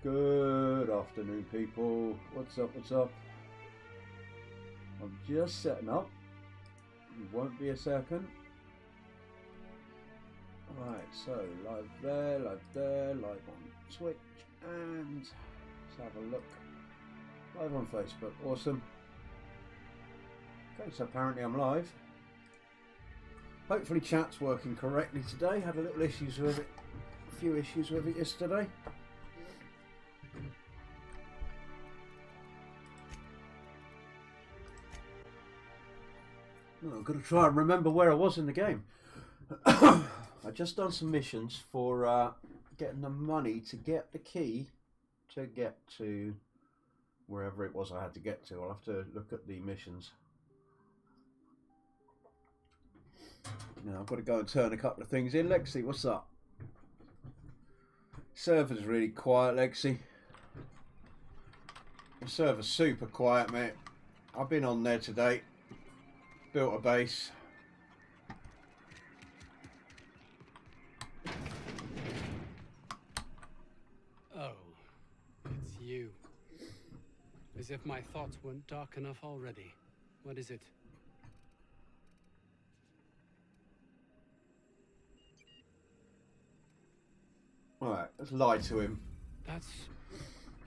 Good afternoon, people. What's up? What's up? I'm just setting up. It won't be a second. Right, so live there, live on Twitch, and let's have a look. Live on Facebook. Awesome. Okay, so apparently I'm live. Hopefully chat's working correctly today. Had a little issues with it. A few issues with it yesterday. Oh, I've got to try and remember where I was in the game. I just done some missions for getting the money to get the key to get to wherever it was I had to get to. I'll have to look at the missions. Now I've got to go and turn a couple of things in. Lexi, what's up? Server's really quiet, Lexi. The server's super quiet, mate. I've been on there today. Built a base. Oh, it's you. As if my thoughts weren't dark enough already. What is it? Alright, let's lie to him. That's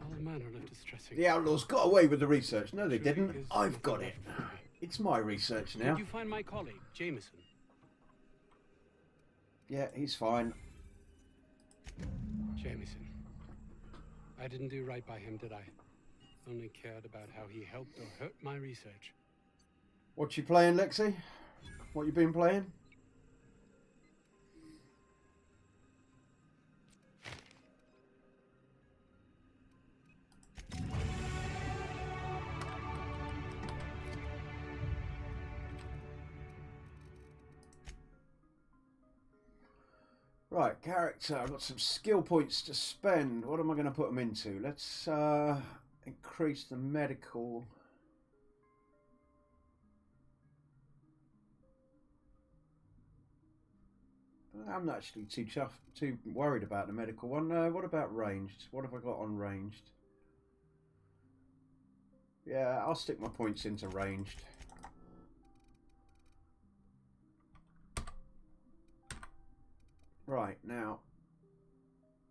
all manner of distressing. The outlaws got away with the research. No, they didn't. I've got it. It's my research now. Did you find my colleague, Jameson? Yeah, he's fine. Jameson. I didn't do right by him, did I? Only cared about how he helped or hurt my research. What you playing, Lexi? What you been playing? Right, character. I've got some skill points to spend. What am I going to put them into? Let's increase the medical. I'm not actually too worried about the medical one. What about ranged? What have I got on ranged? Yeah, I'll stick my points into ranged. Right, now.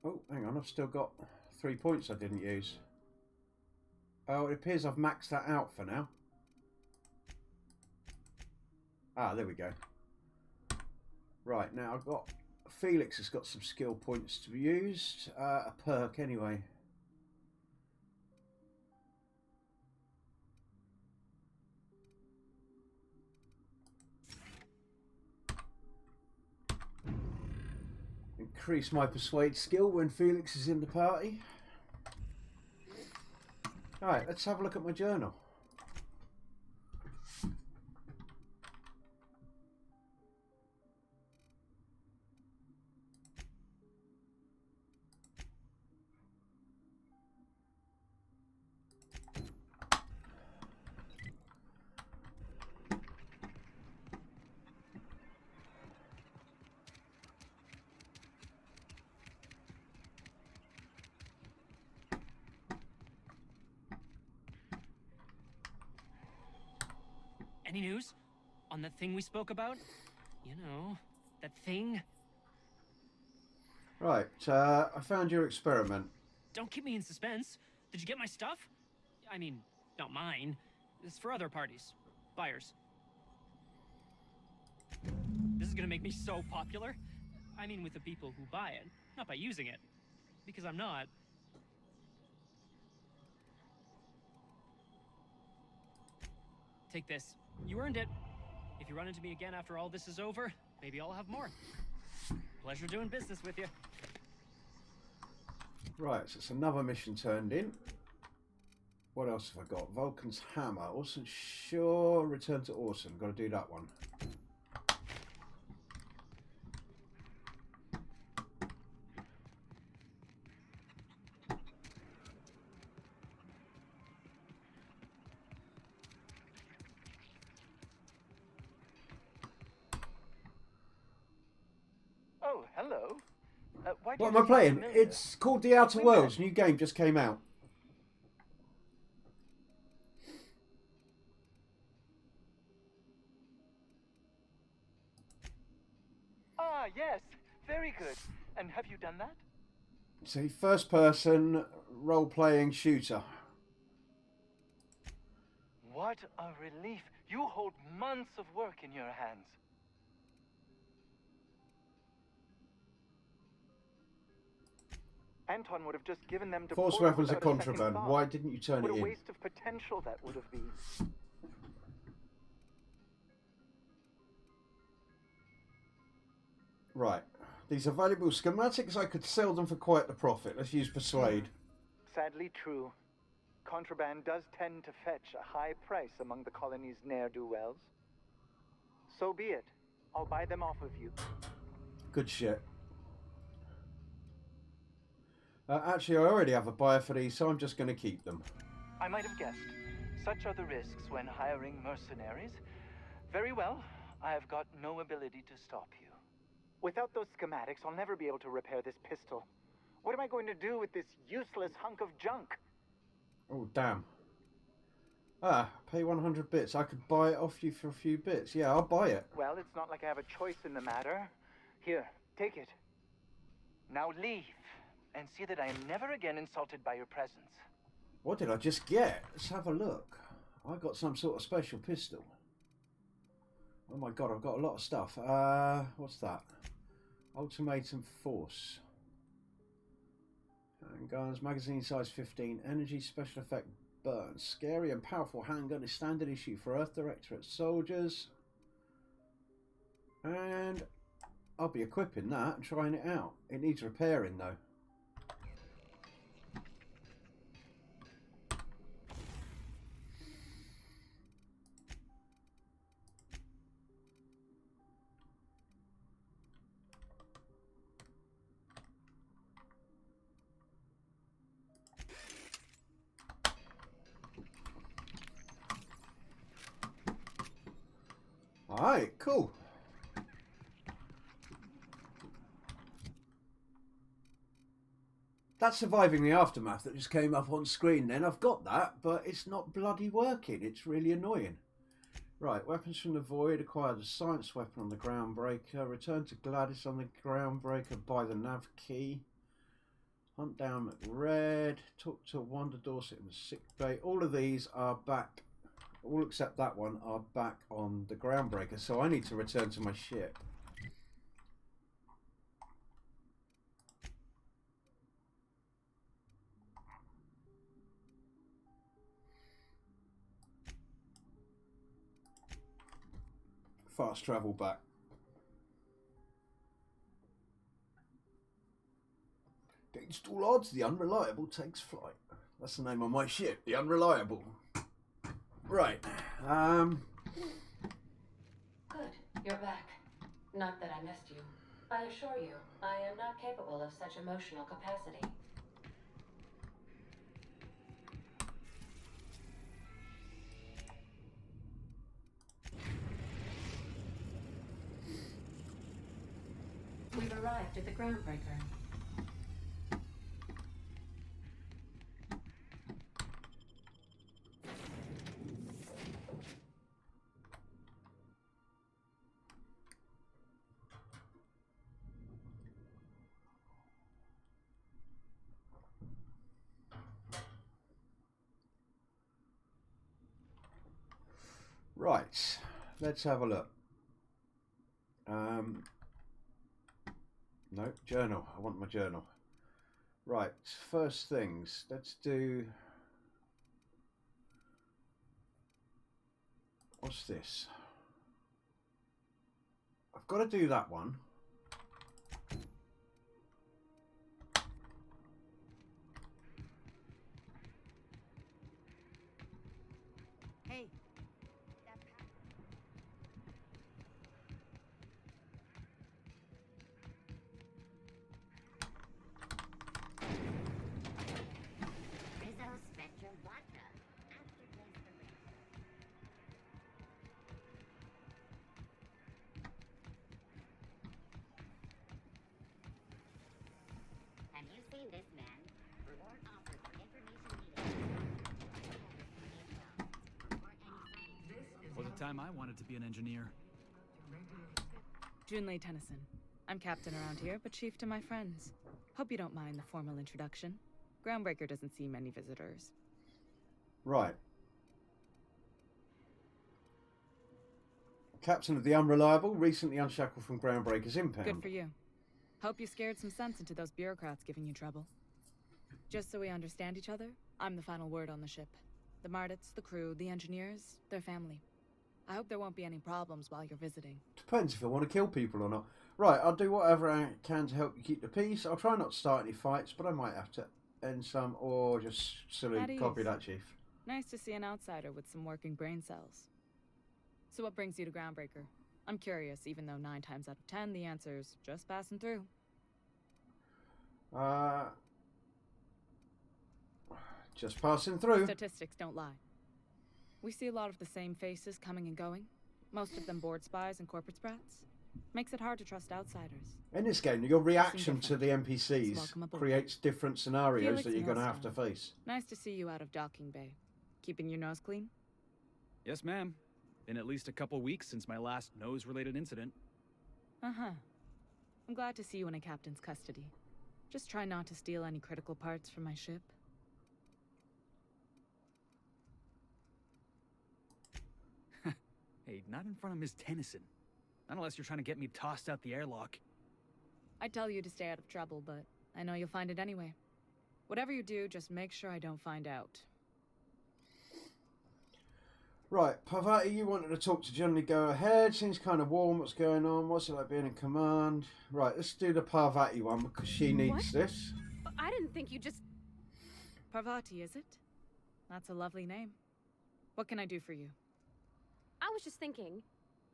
Oh, hang on, I've still got 3 points I didn't use. Oh, it appears I've maxed that out for now. Ah, there we go. Right, now I've got... Felix has got some skill points to be used. A perk, anyway. Increase my persuade skill when Felix is in the party. Alright, let's have a look at my journal. Any news? On that thing we spoke about? You know, that thing? Right, I found your experiment. Don't keep me in suspense. Did you get my stuff? I mean, not mine. It's for other parties. Buyers. This is gonna make me so popular. I mean with the people who buy it, not by using it. Because I'm not. Take this. You earned it. If you run into me again after all this is over, maybe I'll have more. Pleasure doing business with you. Right, so it's another mission turned in. What else have I got? Vulcan's Hammer. I wasn't sure. Return to Orson. Got to do that one. Oh, hello. Why do What you am I seem playing? familiar? It's called The Outer Wingman. Worlds. New game just came out. Ah, yes. Very good. And have you done that? It's a first-person role-playing shooter. What a relief. You hold months of work in your hands. Anton would have just given them to Force Portal weapons are without a second contraband. thought. Why didn't you turn What it a in? waste of potential that would have been. Right. These are valuable schematics. I could sell them for quite the profit. Let's use Persuade. Sadly true. Contraband does tend to fetch a high price among the colony's ne'er-do-wells. So be it. I'll buy them off of you. Good shit. Actually, I already have a buyer for these, so I'm just going to keep them. I might have guessed. Such are the risks when hiring mercenaries. Very well. I have got no ability to stop you. Without those schematics, I'll never be able to repair this pistol. What am I going to do with this useless hunk of junk? Oh, damn. Ah, pay 100 bits. I could buy it off you for a few bits. Yeah, I'll buy it. Well, it's not like I have a choice in the matter. Here, take it. Now leave, and see that I am never again insulted by your presence. What did I just get? Let's have a look. I got some sort of special pistol. Oh my god, I've got a lot of stuff. What's that? Ultimatum Force. Handguns, magazine size 15, energy special effect burn. Scary and powerful handgun is standard issue for Earth Directorate soldiers. And I'll be equipping that and trying it out. It needs repairing though. Alright, cool. That's surviving the aftermath that just came up on screen then. I've got that, but it's not bloody working. It's really annoying. Right, weapons from the void. Acquired a science weapon on the Groundbreaker. Return to Gladys on the Groundbreaker. Buy the nav key. Hunt down McRed. Talk to Wanda Dorset in the sick bay. All of these are back. All except that one are back on the Groundbreaker. So I need to return to my ship. Fast travel back. Against all odds, the Unreliable takes flight. That's the name of my ship, the Unreliable. Right. Good, you're back. Not that I missed you. I assure you, I am not capable of such emotional capacity. We've arrived at the Groundbreaker. Right. Let's have a look. No, journal. I want my journal. Right, first things. Let's do... What's this? I've got to do that one. Hey. Rizzo Spectrum Vodka. Aftertaste for me. time I wanted to be an engineer. Junlei Tennyson. I'm captain around here, but chief to my friends. Hope you don't mind the formal introduction. Groundbreaker doesn't see many visitors. Right. Captain of the Unreliable, recently unshackled from Groundbreaker's impound. Good for you. Hope you scared some sense into those bureaucrats giving you trouble. Just so we understand each other, I'm the final word on the ship. The Mardits, the crew, the engineers, their family. I hope there won't be any problems while you're visiting. Depends if I want to kill people or not. Right, I'll do whatever I can to help you keep the peace. I'll try not to start any fights, but I might have to end some or just silly copy that, Chief. Nice to see an outsider with some working brain cells. So what brings you to Groundbreaker? I'm curious, even though 9 times out of 10 the answer's just passing through. Just passing through. Statistics don't lie. We see a lot of the same faces coming and going. Most of them board spies and corporate sprats. Makes it hard to trust outsiders. In this game, your reaction to the NPCs creates different scenarios Felix that you're going to have Millstone. to face. Nice to see you out of docking bay. Keeping your nose clean? Yes, ma'am. Been at least a couple weeks since my last nose-related incident. Uh-huh. I'm glad to see you in a captain's custody. Just try not to steal any critical parts from my ship. Hey, not in front of Ms. Tennyson. Not unless you're trying to get me tossed out the airlock. I tell you to stay out of trouble, but I know you'll find it anyway. Whatever you do, just make sure I don't find out. Right, Parvati, you wanted to talk to Johnny. Go ahead. Seems kind of warm. What's going on? What's it like being in command? Right, let's do the Parvati one because she needs this. I didn't think you just... Parvati, is it? That's a lovely name. What can I do for you? I was just thinking,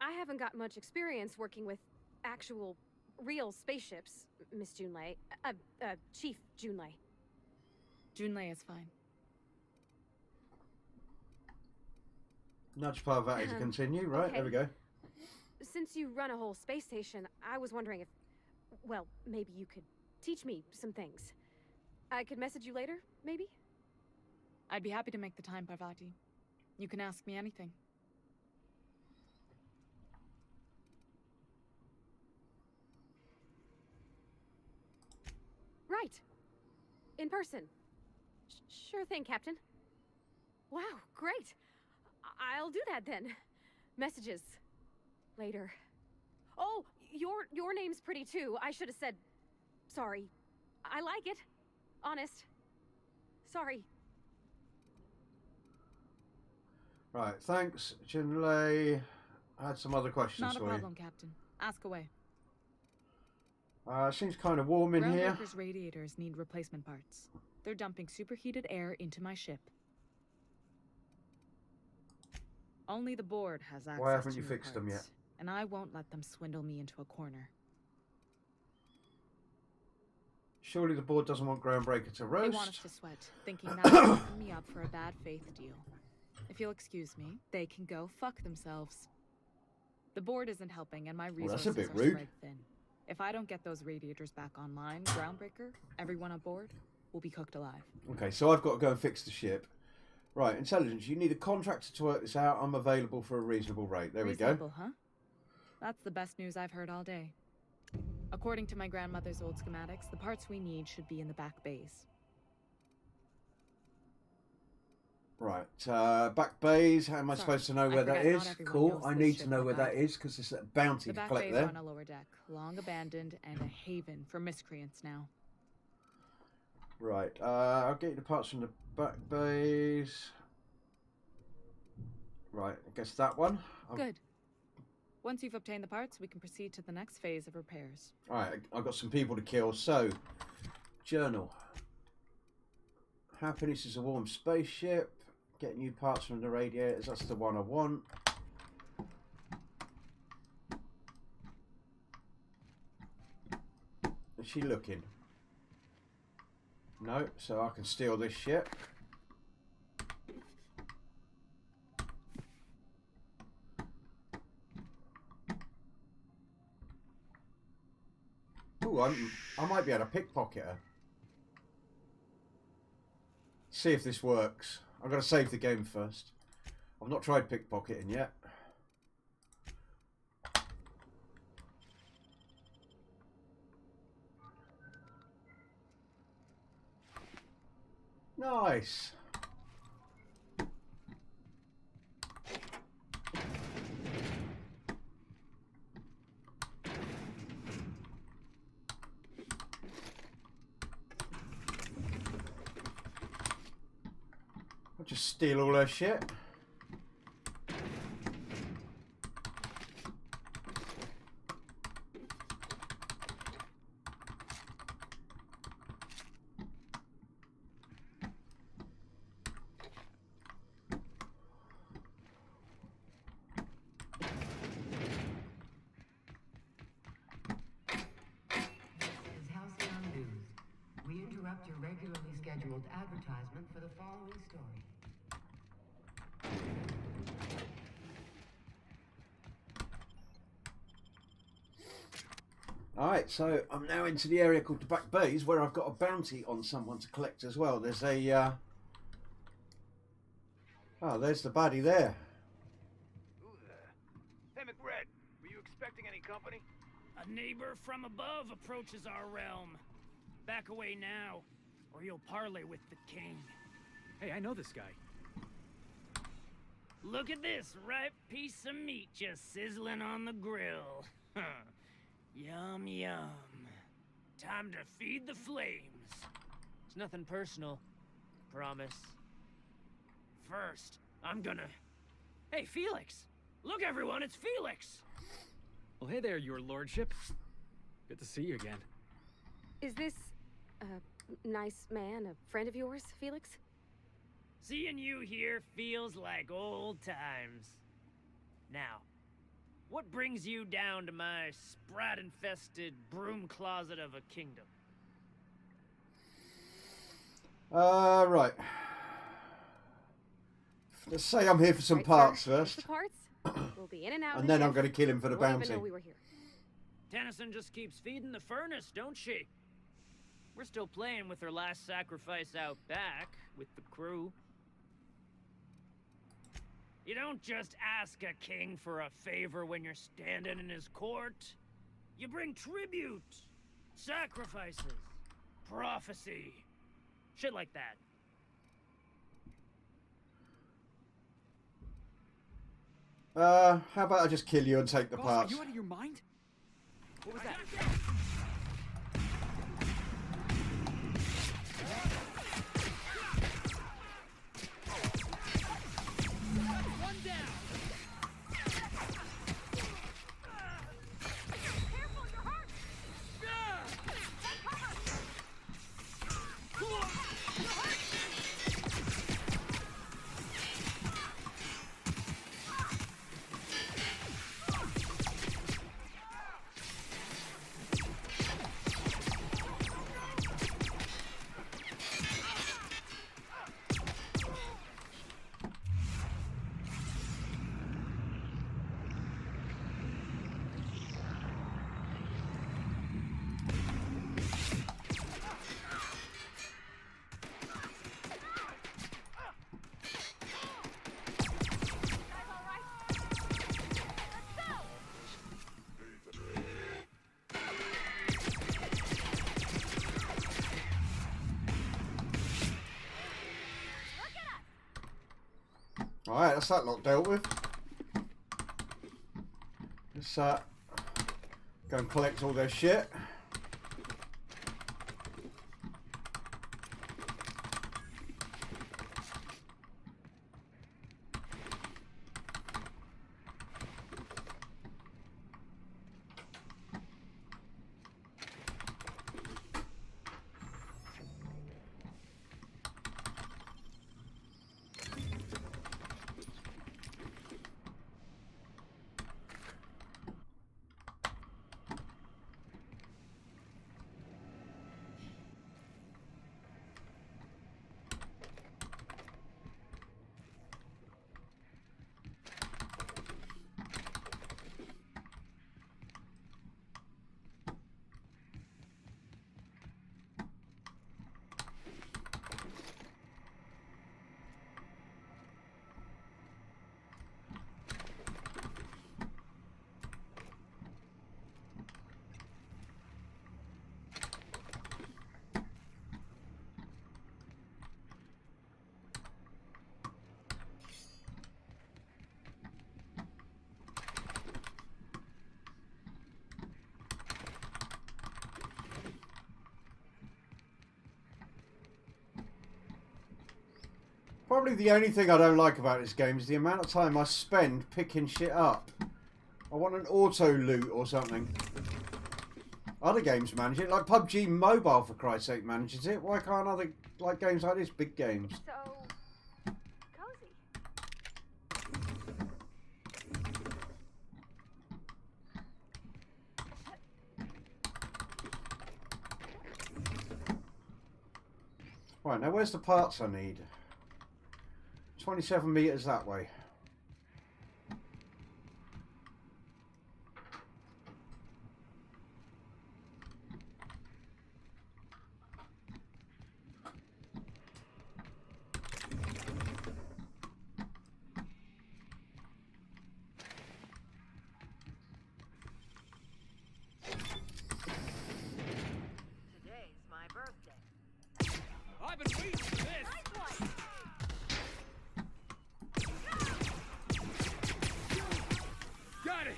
I haven't got much experience working with actual, real spaceships, Miss Junlei. Chief Junlei. Junlei is fine. Nudge Parvati to continue. Right, okay. there we go. Since you run a whole space station, I was wondering if, well, maybe you could teach me some things. I could message you later, maybe? I'd be happy to make the time, Parvati. You can ask me anything. Right. In person. Sure thing, Captain. Wow, great. I'll do that then. Messages. Later. Oh, your name's pretty too. I should have said... Sorry. I like it. Honest. Sorry. Right, thanks, Junlei. I had some other questions Not a for problem, Captain. Ask away. you. Seems kind of warm in here. Groundbreaker's radiators need replacement parts. They're dumping superheated air into my ship. Only the board has access Why haven't to you new fixed them parts, yet? and I won't let them swindle me into a corner. Surely the board doesn't want Groundbreaker to roast. They want us to sweat, thinking that will open me up for a bad faith deal. If you'll excuse me, they can go fuck themselves. The board isn't helping, and my Well, that's resources a bit are rude. spread thin. If I don't get those radiators back online, Groundbreaker, everyone aboard, will be cooked alive. Okay, so I've got to go and fix the ship. Right, intelligence. You need a contractor to work this out. I'm available for a reasonable rate. There Reasonable, we go. huh? That's the best news I've heard all day. According to my grandmother's old schematics, the parts we need should be in the back bays. Right, back bays. How am I Sorry, supposed to know I where that forget not is? everyone Cool. knows I this need to ship know where by that heart. is because there's a bounty The to back collect bays there. are on a lower deck, long abandoned and a haven for miscreants now. Right, I'll get you the parts from the back bays. Right, I guess that one. Good. Once you've obtained the parts, we can proceed to the next phase of repairs. Alright, I've got some people to kill. So, journal. Happiness is a warm spaceship. Get new parts from the radiators. That's the one I want. Is she looking? No, so I can steal this ship. Ooh, I might be able to pickpocket her. See if this works. I've got to save the game first. I've not tried pickpocketing yet. Nice. I'll just steal all her shit. Your regularly scheduled advertisement for the following story. Alright, so I'm now into the area called the Back Bays where I've got a bounty on someone to collect as well. There's a... Oh, there's the baddie there. Who there? Hey, McRed, were you expecting any company? A neighbor from above approaches our realm. Back away now, or you'll parley with the king. Hey, I know this guy. Look at this ripe piece of meat just sizzling on the grill. Yum, yum. Time to feed the flames. It's nothing personal. Promise. First, I'm gonna... Hey, Felix! Look, everyone, it's Felix! Well, hey there, your lordship. Good to see you again. Is this a nice man, a friend of yours, Felix? Seeing you here feels like old times. Now, what brings you down to my sprat-infested broom closet of a kingdom? Right. Let's say I'm here for some parts sir. first. The parts? We'll be in and out. And then I'm going to kill him for the Won't bounty. even know we were here. Tennyson just keeps feeding the furnace, don't she? We're still playing with her last sacrifice out back, with the crew. You don't just ask a king for a favor when you're standing in his court. You bring tribute, sacrifices, prophecy, shit like that. How about I just kill you and take the Boss, parts? are you out of your mind? What was that? One down! Careful, you're hurt! Alright, that's that lot dealt with. Let's go and collect all their shit. Probably the only thing I don't like about this game is the amount of time I spend picking shit up. I want an auto loot or something. Other games manage it, like PUBG Mobile, for Christ's sake, manages it. Why can't other games like this, big games? So cozy. Right, now where's the parts I need? 27 meters that way. Today's my birthday. I've been waiting for this. Got it.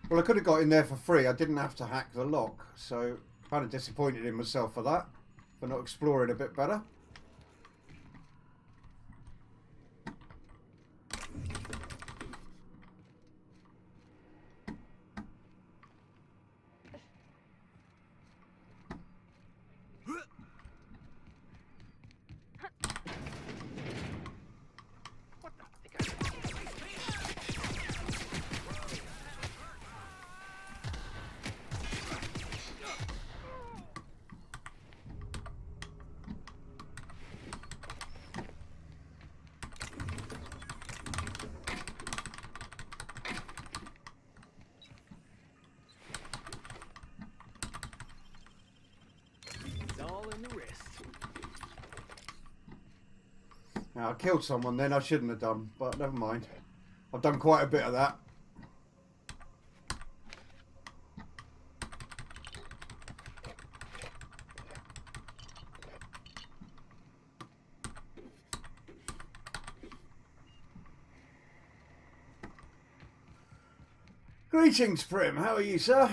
Well, I could have got in there for free. I didn't have to hack the lock, so kind of disappointed in myself for that, for not exploring a bit better. Now, I killed someone then I shouldn't have done, but never mind. I've done quite a bit of that. Greetings, Prim. How are you, sir?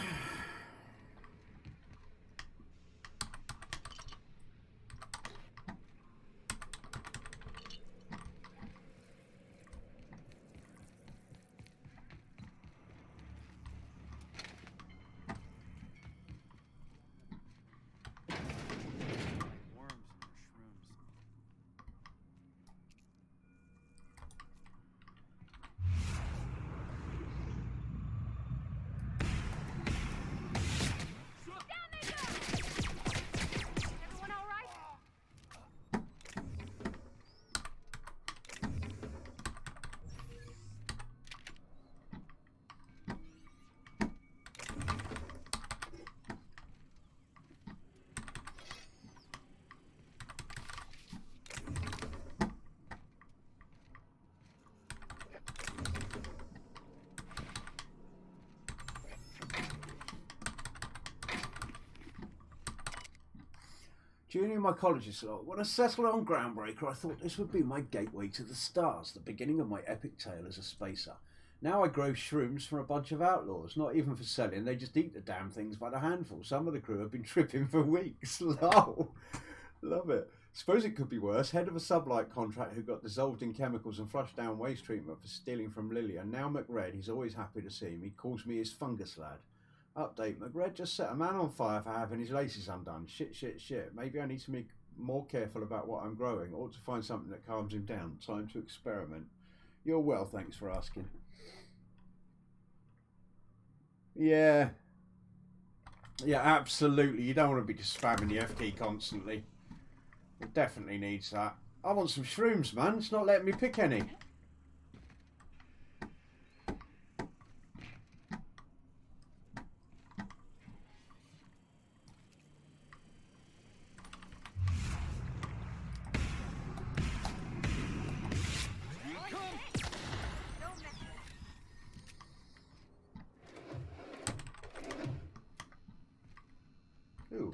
Junior mycologist lot. When I settled on Groundbreaker, I thought this would be my gateway to the stars, the beginning of my epic tale as a spacer. Now I grow shrooms from a bunch of outlaws, not even for selling, they just eat the damn things by the handful. Some of the crew have been tripping for weeks. Lol. Love it. Suppose it could be worse. Head of a sublight contract who got dissolved in chemicals and flushed down waste treatment for stealing from Lily, and now McRed, he's always happy to see me, calls me his fungus lad. Update, McRed just set a man on fire for having his laces undone. Shit, shit, shit. Maybe I need to be more careful about what I'm growing, or to find something that calms him down. Time to experiment. You're well, thanks for asking. Yeah. Yeah, absolutely. You don't want to be just spamming the F key constantly. It definitely needs that. I want some shrooms, man. It's not letting me pick any.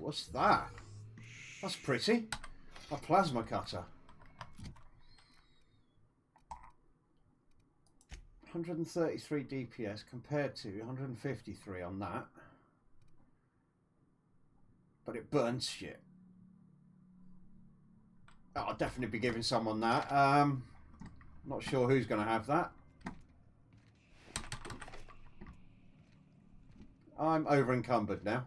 what's that? That's pretty. A plasma cutter. 133 DPS compared to 153 on that. But it burns shit. Oh, I'll definitely be giving someone that. Not sure who's going to have that. I'm over encumbered now.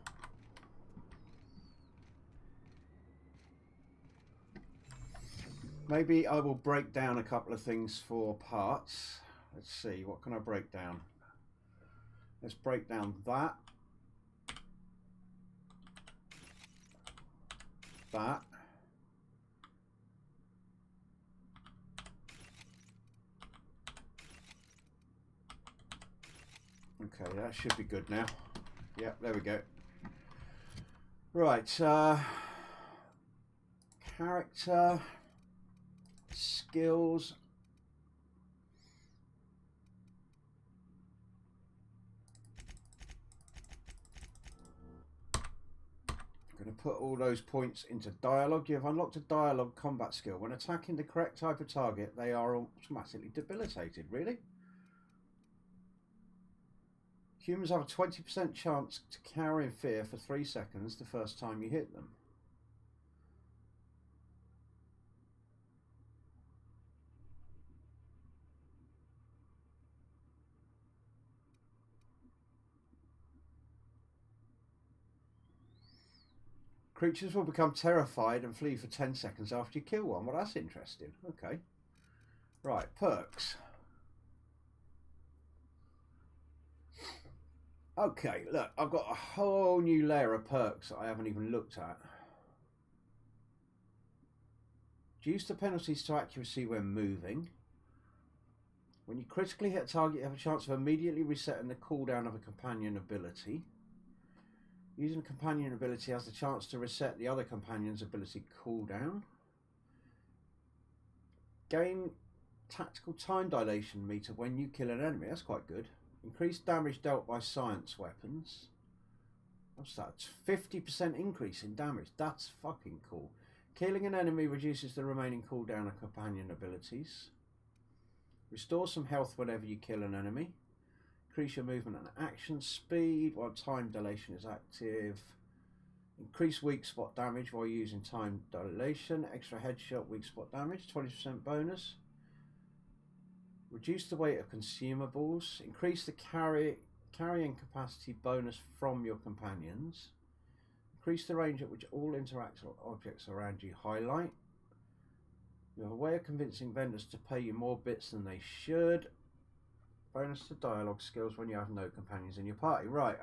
Maybe I will break down a couple of things for parts. Let's see, what can I break down? Let's break down that. That. Okay, that should be good now. Yep, there we go. Right, character, skills. I'm going to put all those points into dialogue. You've unlocked a dialogue combat skill. When attacking the correct type of target, they are automatically debilitated. Really? Humans have a 20% chance to cower in fear for 3 seconds the first time you hit them. Creatures will become terrified and flee for 10 seconds after you kill one. Well, that's interesting. Okay. Right, perks. Okay, look, I've got a whole new layer of perks that I haven't even looked at. Reduce the penalties to accuracy when moving. When you critically hit a target, you have a chance of immediately resetting the cooldown of a companion ability. Using a companion ability has the chance to reset the other companion's ability cooldown. Gain tactical time dilation meter when you kill an enemy. That's quite good. Increased damage dealt by science weapons. What's that? 50% increase in damage. That's fucking cool. Killing an enemy reduces the remaining cooldown of companion abilities. Restore some health whenever you kill an enemy. Increase your movement and action speed while time dilation is active. Increase weak spot damage while using time dilation. Extra headshot weak spot damage. 20% bonus. Reduce the weight of consumables. Increase the carrying capacity bonus from your companions. Increase the range at which all interactive objects around you highlight. You have a way of convincing vendors to pay you more bits than they should. Bonus to dialogue skills when you have no companions in your party. Right,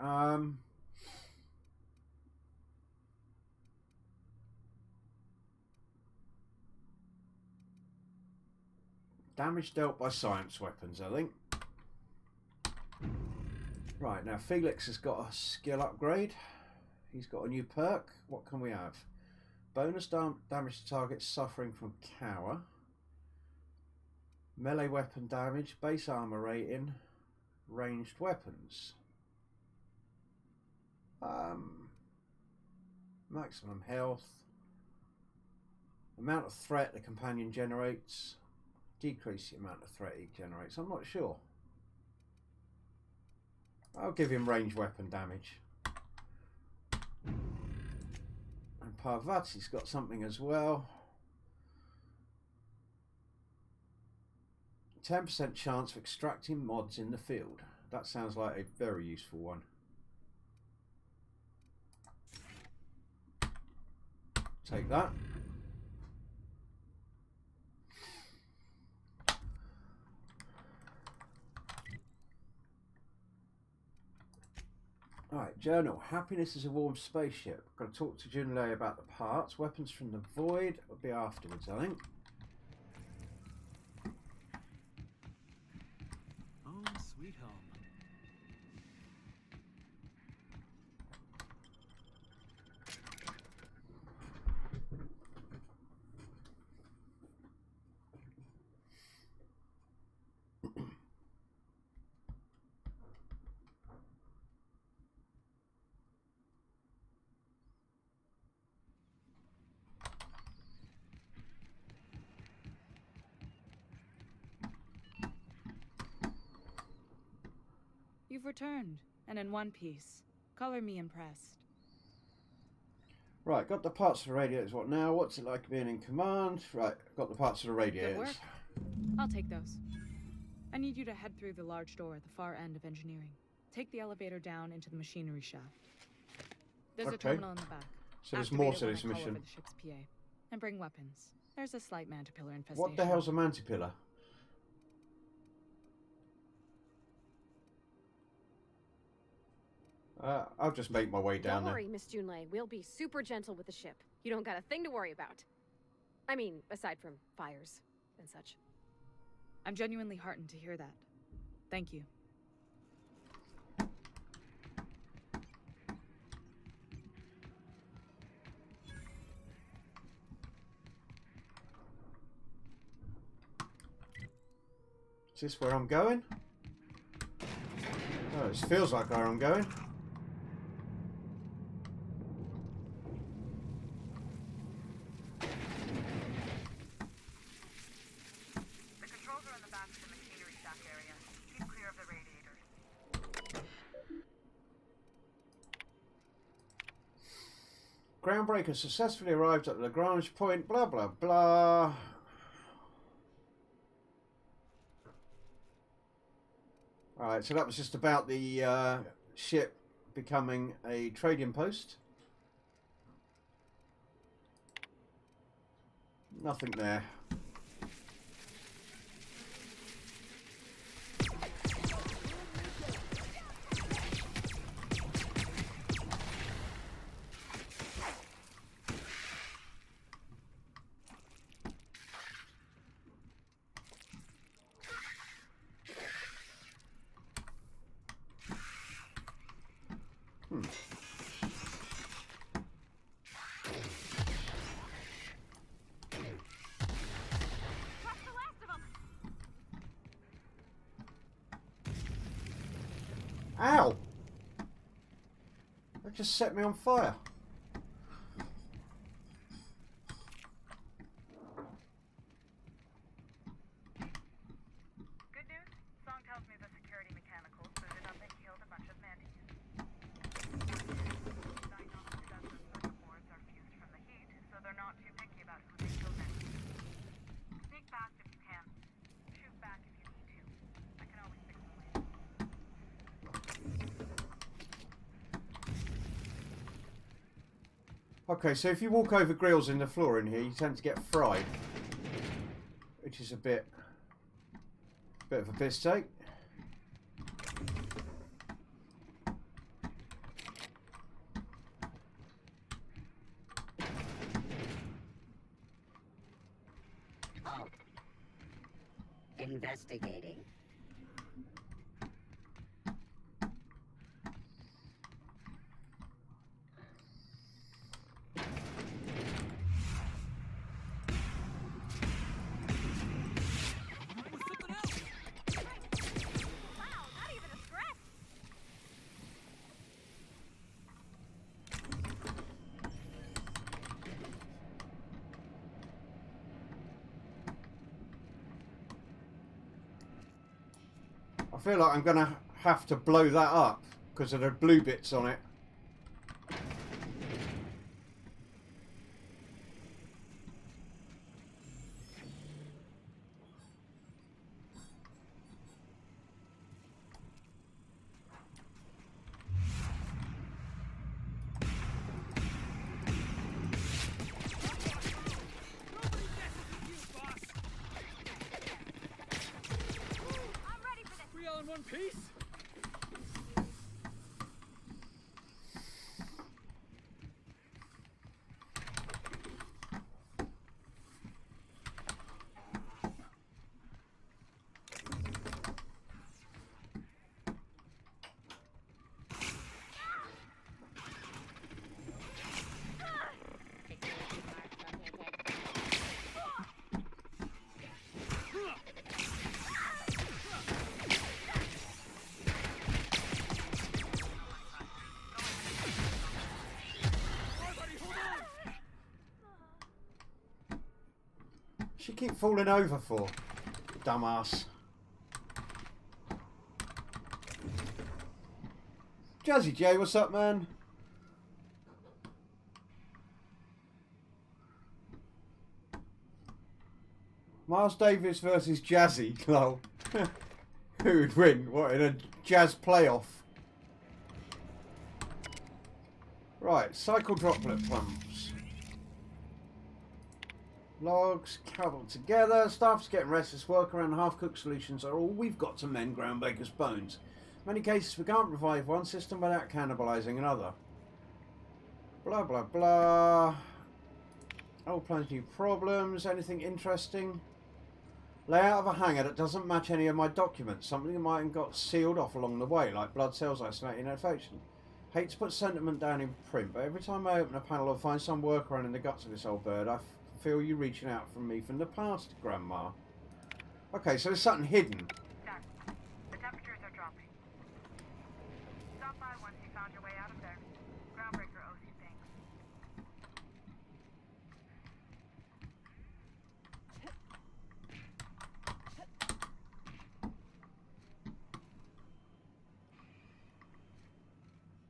damage dealt by science weapons, I think. Right, now Felix has got a skill upgrade. He's got a new perk. What can we have? Bonus damage to targets suffering from cower. Melee weapon damage, base armor rating, ranged weapons. Maximum health. Amount of threat the companion generates. Decrease the amount of threat he generates. I'm not sure. I'll give him ranged weapon damage. And Parvati's got something as well. 10% chance of extracting mods in the field. That sounds like a very useful one. Take that. Alright, journal. Happiness is a warm spaceship. Got to talk to Junlei about the parts. Weapons from the void will be afterwards, I think. Home sweet home. You've returned, and in one piece. Color me impressed. Right, got the parts of the radiators. What now? What's it like being in command? Right, got the parts of the radiators. Good work. I'll take those. I need you to head through the large door at the far end of engineering. Take the elevator down into the machinery shaft. There's a terminal in the back. So there's Activate more it to when this I call mission. over the ship's PA. And bring weapons. There's a slight mantipillar infestation. What the hell's a mantipillar? I'll just make my way down Don't there. worry, Miss Junlei. We'll be super gentle with the ship. You don't got a thing to worry about. I mean, aside from fires and such. I'm genuinely heartened to hear that. Thank you. Is this where I'm going? Oh, it feels like where I'm going. The controls are in the back of the machinery shaft area. Keep clear of the radiators. Groundbreaker successfully arrived at Lagrange Point, blah blah blah. Alright, so that was just about the ship becoming a trading post. Nothing there. Ow! That just set me on fire. Good news? Song tells me the security mechanicals booted up and killed a bunch of mantis. Diagnostic says the circuit boards are fused from the heat, so they're not too picky about who they kill next. Sneak fast if you can. Shoot back if you need to. I can always fix them later. Okay, so if you walk over grills in the floor in here, you tend to get fried, which is a bit of a piss take. Oh. Investigating. I feel like I'm going to have to blow that up because of the blue bits on it. We all in one piece? She keep falling over for, dumbass. Jazzy J, what's up, man? Miles Davis versus Jazzy, lol. Who would win? What, in a jazz playoff? Right, cycle droplet pumps. Logs cobbled together. Staff's getting restless. Work around half-cooked solutions are all we've got to mend Groundbreaker's bones. In many cases, we can't revive one system without cannibalising another. Blah, blah, blah. Old plans, new problems. Anything interesting? Layout of a hangar that doesn't match any of my documents. Something that might have got sealed off along the way, like blood cells isolating infection. Hate to put sentiment down in print, but every time I open a panel or find some workaround in the guts of this old bird, I feel you reaching out from me from the past, Grandma. Okay, so there's something hidden. Done. The temperatures are dropping. Stop by once you found your way out of there. Groundbreaker owes you things.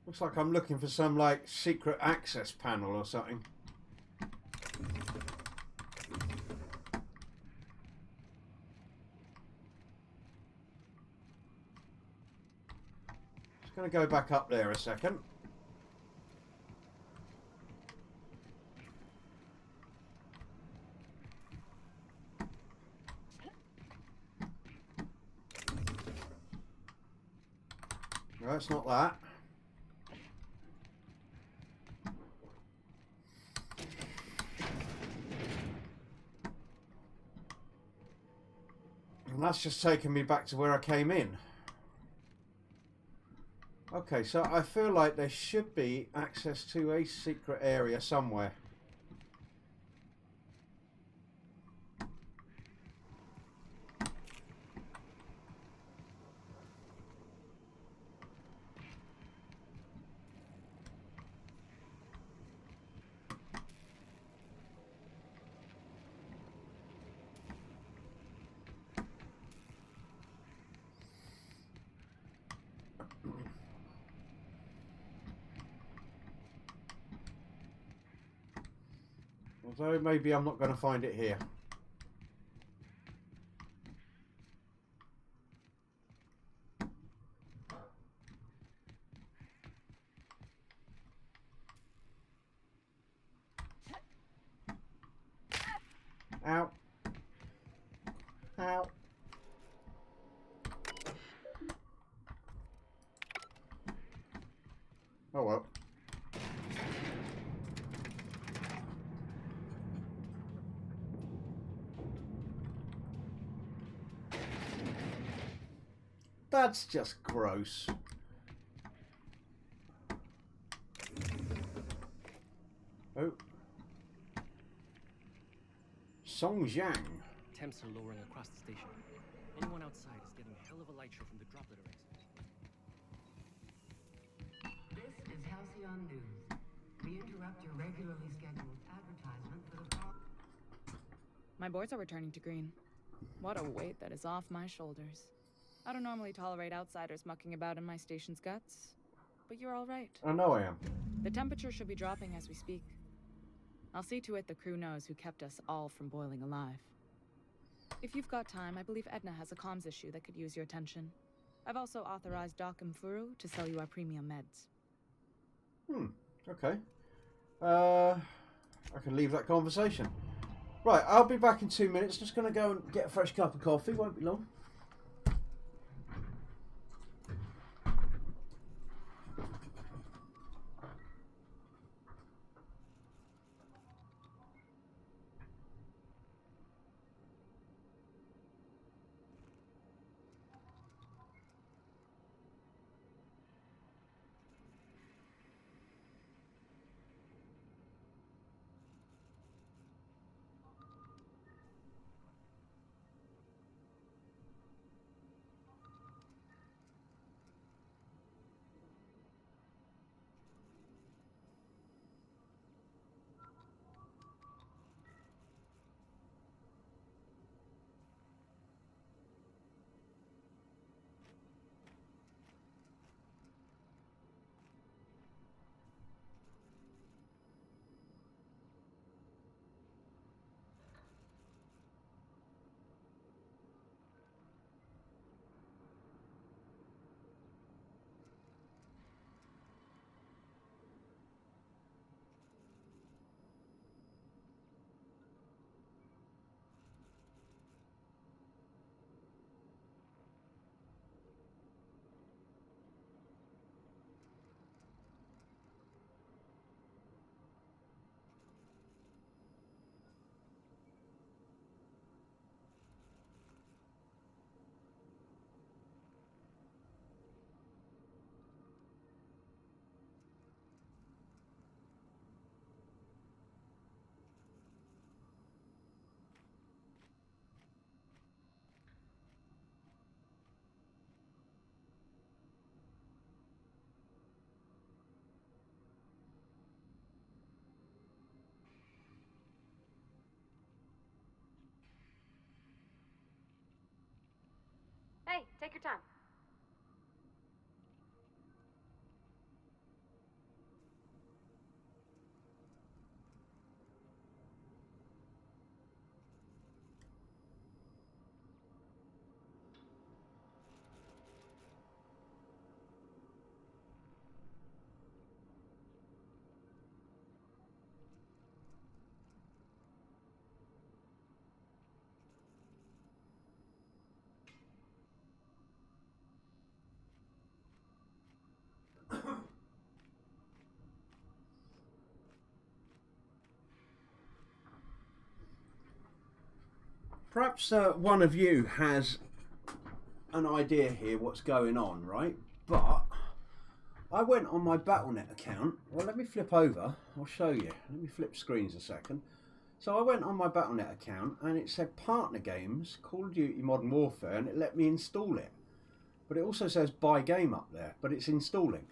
Looks like I'm looking for some, like, secret access panel or something. Just going to go back up there a second. No, it's not that. And that's just taken me back to where I came in. Okay, so I feel like there should be access to a secret area somewhere. Although maybe I'm not going to find it here. Ow. Ow. Oh well. That's just gross. Oh. Song Jiang. Temps are lowering across the station. Anyone outside is getting a hell of a light show from the droplet arrays. This is Halcyon News. We interrupt your regularly scheduled advertisement for the fall. My boards are returning to green. What a weight that is off my shoulders. I don't normally tolerate outsiders mucking about in my station's guts, but you're all right. I know I am. The temperature should be dropping as we speak. I'll see to it the crew knows who kept us all from boiling alive. If you've got time, I believe Edna has a comms issue that could use your attention. I've also authorized Doc and Furu to sell you our premium meds. Okay. I can leave that conversation. Right, I'll be back in 2 minutes. Just going to go and get a fresh cup of coffee. Won't be long. Take your time. Perhaps one of you has an idea here what's going on, right? But I went on my Battle.net account. Well, let me flip over. I'll show you. Let me flip screens a second. So I went on my Battle.net account and it said partner games, Call of Duty Modern Warfare, and it let me install it. But it also says buy game up there, but it's installing.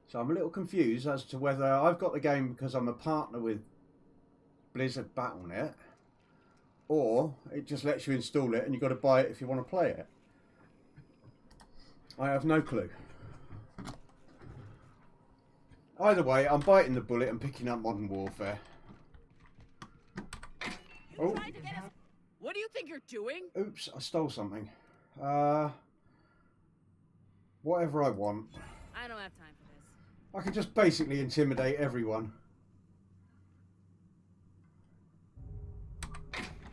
So I'm a little confused as to whether I've got the game because I'm a partner with Blizzard Battle.net, or it just lets you install it and you've got to buy it if you want to play it. I have no clue. Either way, I'm biting the bullet and picking up Modern Warfare. Oh. What do you think you're doing? Oops, I stole something. Whatever I want. I don't have time for this. I can just basically intimidate everyone.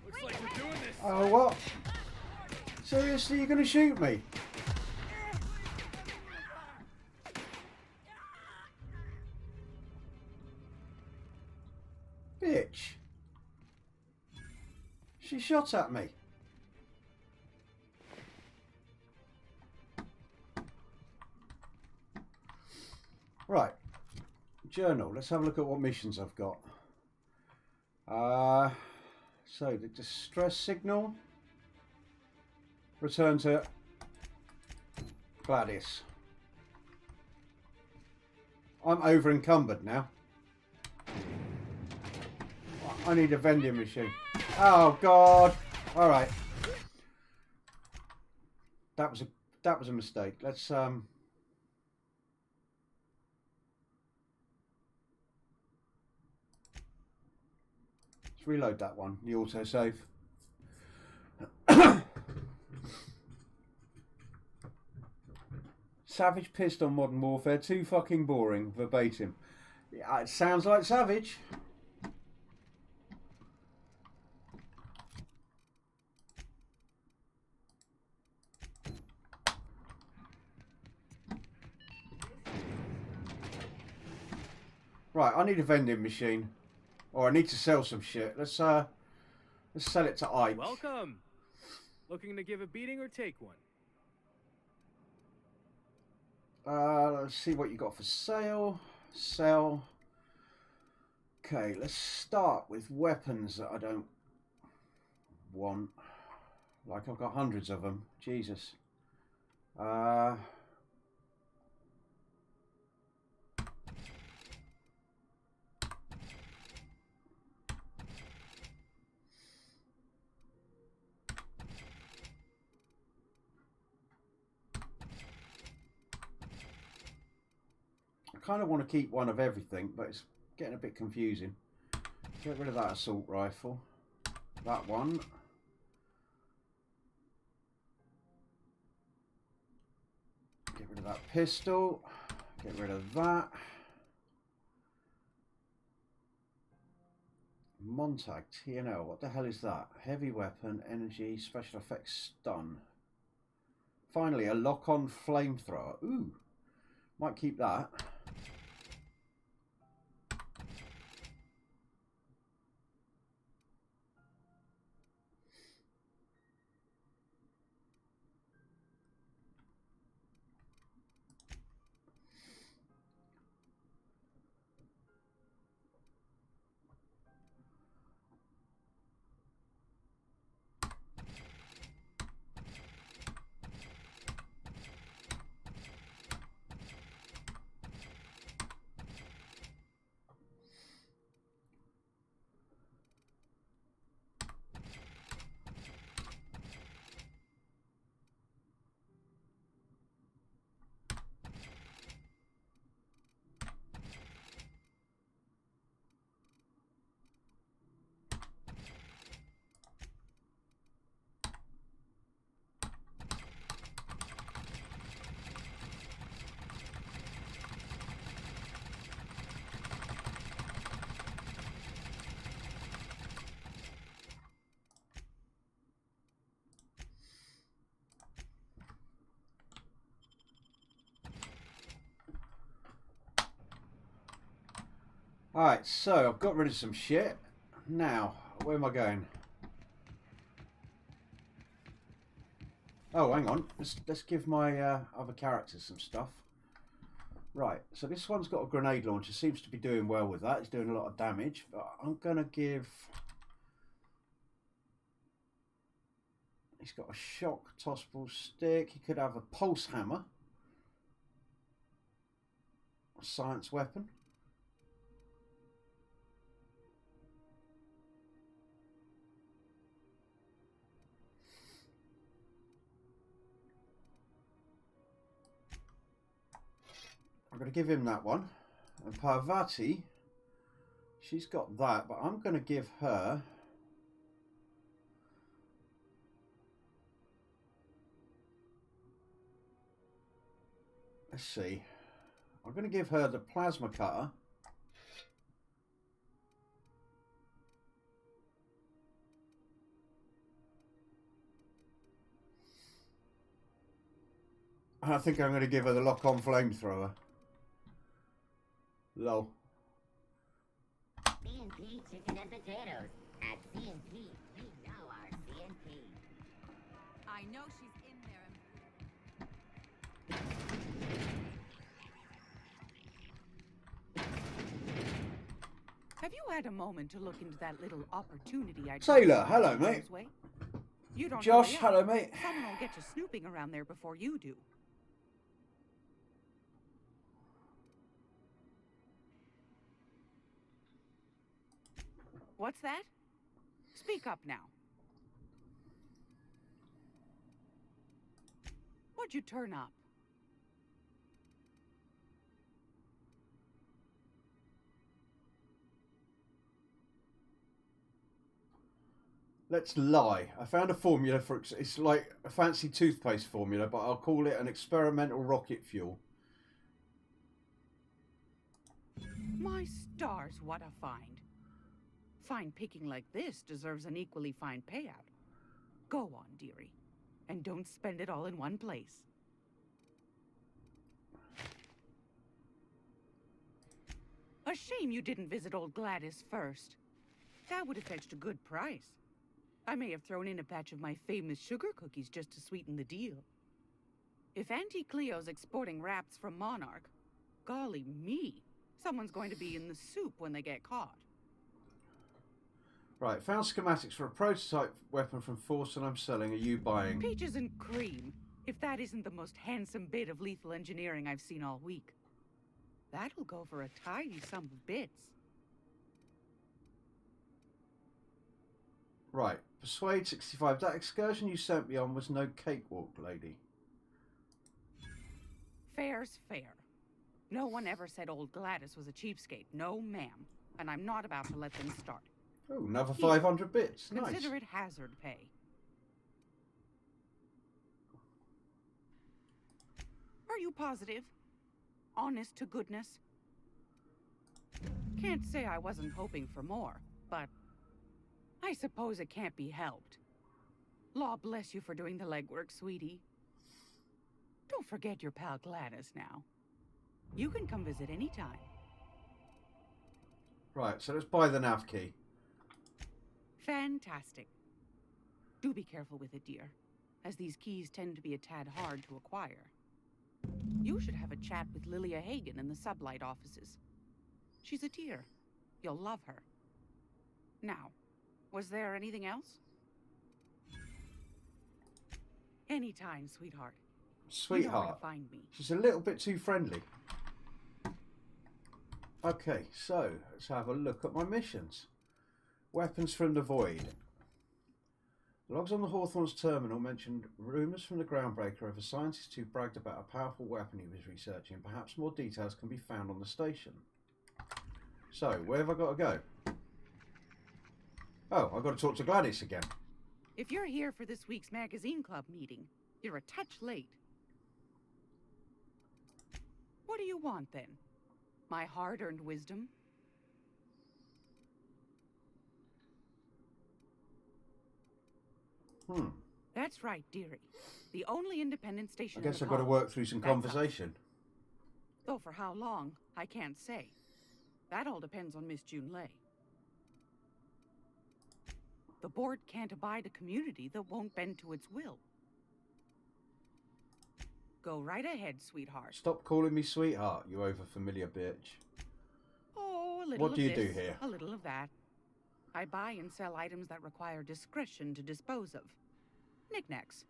Looks like you're doing this. Oh, what? Seriously, you're going to shoot me? Bitch. She shot at me. Right. Journal. Let's have a look at what missions I've got. So the distress signal. Return to Gladys. I'm over encumbered now. I need a vending machine. Oh God! All right. That was a mistake. Let's Let's reload that one. The autosave. Savage pissed on Modern Warfare. Too fucking boring. Verbatim. Yeah, it sounds like Savage. Right, I need a vending machine. Or I need to sell some shit. Let's sell it to Ike. Welcome. Looking to give a beating or take one? Let's see what you got for sale. Sell. Okay, let's start with weapons that I don't want. Like I've got hundreds of them. Jesus. I kind of want to keep one of everything, but it's getting a bit confusing. Get rid of that assault rifle. That one. Get rid of that pistol. Get rid of that. Montag, TNL. What the hell is that? Heavy weapon, energy, special effects, stun. Finally, a lock-on flamethrower. Ooh. Might keep that. Alright, so I've got rid of some shit. Now, where am I going? Oh, hang on. Let's give my other characters some stuff. Right, so this one's got a grenade launcher. Seems to be doing well with that. He's doing a lot of damage. But I'm going to give... He's got a shock tossable stick. He could have a pulse hammer. A science weapon. I'm going to give him that one. And Parvati, she's got that, but I'm going to give her... Let's see. I'm going to give her the plasma cutter. And I think I'm going to give her the lock-on flamethrower. Lol. CNP chicken and potatoes. At CNP, we know our CNP. I know she's in there. Have you had a moment to look into that little opportunity I Sailor, hello mate. You don't Josh, hello mate. Someone will get you snooping around there before you do. What's that? Speak up now. What'd you turn up? Let's lie. I found a formula for... It's like a fancy toothpaste formula, but I'll call it an experimental rocket fuel. My stars, what a find. Fine picking like this deserves an equally fine payout. Go on, dearie. And don't spend it all in one place. A shame you didn't visit old Gladys first. That would have fetched a good price. I may have thrown in a batch of my famous sugar cookies just to sweeten the deal. If Auntie Cleo's exporting wraps from Monarch, golly me, someone's going to be in the soup when they get caught. Right, found schematics for a prototype weapon from Force and I'm selling. Are you buying? Peaches and cream, if that isn't the most handsome bit of lethal engineering I've seen all week. That'll go for a tidy sum of bits. Right, Persuade 65. That excursion you sent me on was no cakewalk, lady. Fair's fair. No one ever said old Gladys was a cheapskate. No, ma'am. And I'm not about to let them start. Oh, another 500 bits. Nice. Consider it hazard pay. Are you positive? Honest to goodness? Can't say I wasn't hoping for more, but I suppose it can't be helped. Law bless you for doing the legwork, sweetie. Don't forget your pal Gladys now. You can come visit anytime. Right, so let's buy the nav key. Fantastic. Do be careful with it, dear, as these keys tend to be a tad hard to acquire. You should have a chat with Lilia Hagen in the sublight offices. She's a dear. You'll love her. Now, was there anything else? Anytime, sweetheart. Sweetheart. You know where to find me. She's a little bit too friendly. Okay, so let's have a look at my missions. Weapons from the Void. The logs on the Hawthorne's terminal mentioned rumours from the Groundbreaker of a scientist who bragged about a powerful weapon he was researching. Perhaps more details can be found on the station. So, where have I got to go? Oh, I've got to talk to Gladys again. If you're here for this week's magazine club meeting, you're a touch late. What do you want, then? My hard-earned wisdom? That's right, dearie. The only independent station I guess in I've the got to colony. work through some That's conversation. us. Though for how long, I can't say. That all depends on Miss Junlei. The board can't abide a community that won't bend to its will. Go right ahead, sweetheart. Stop calling me sweetheart, you overfamiliar bitch. Oh, a little What do of you do this, here? a little of that. I buy and sell items that require discretion to dispose of. Knickknacks.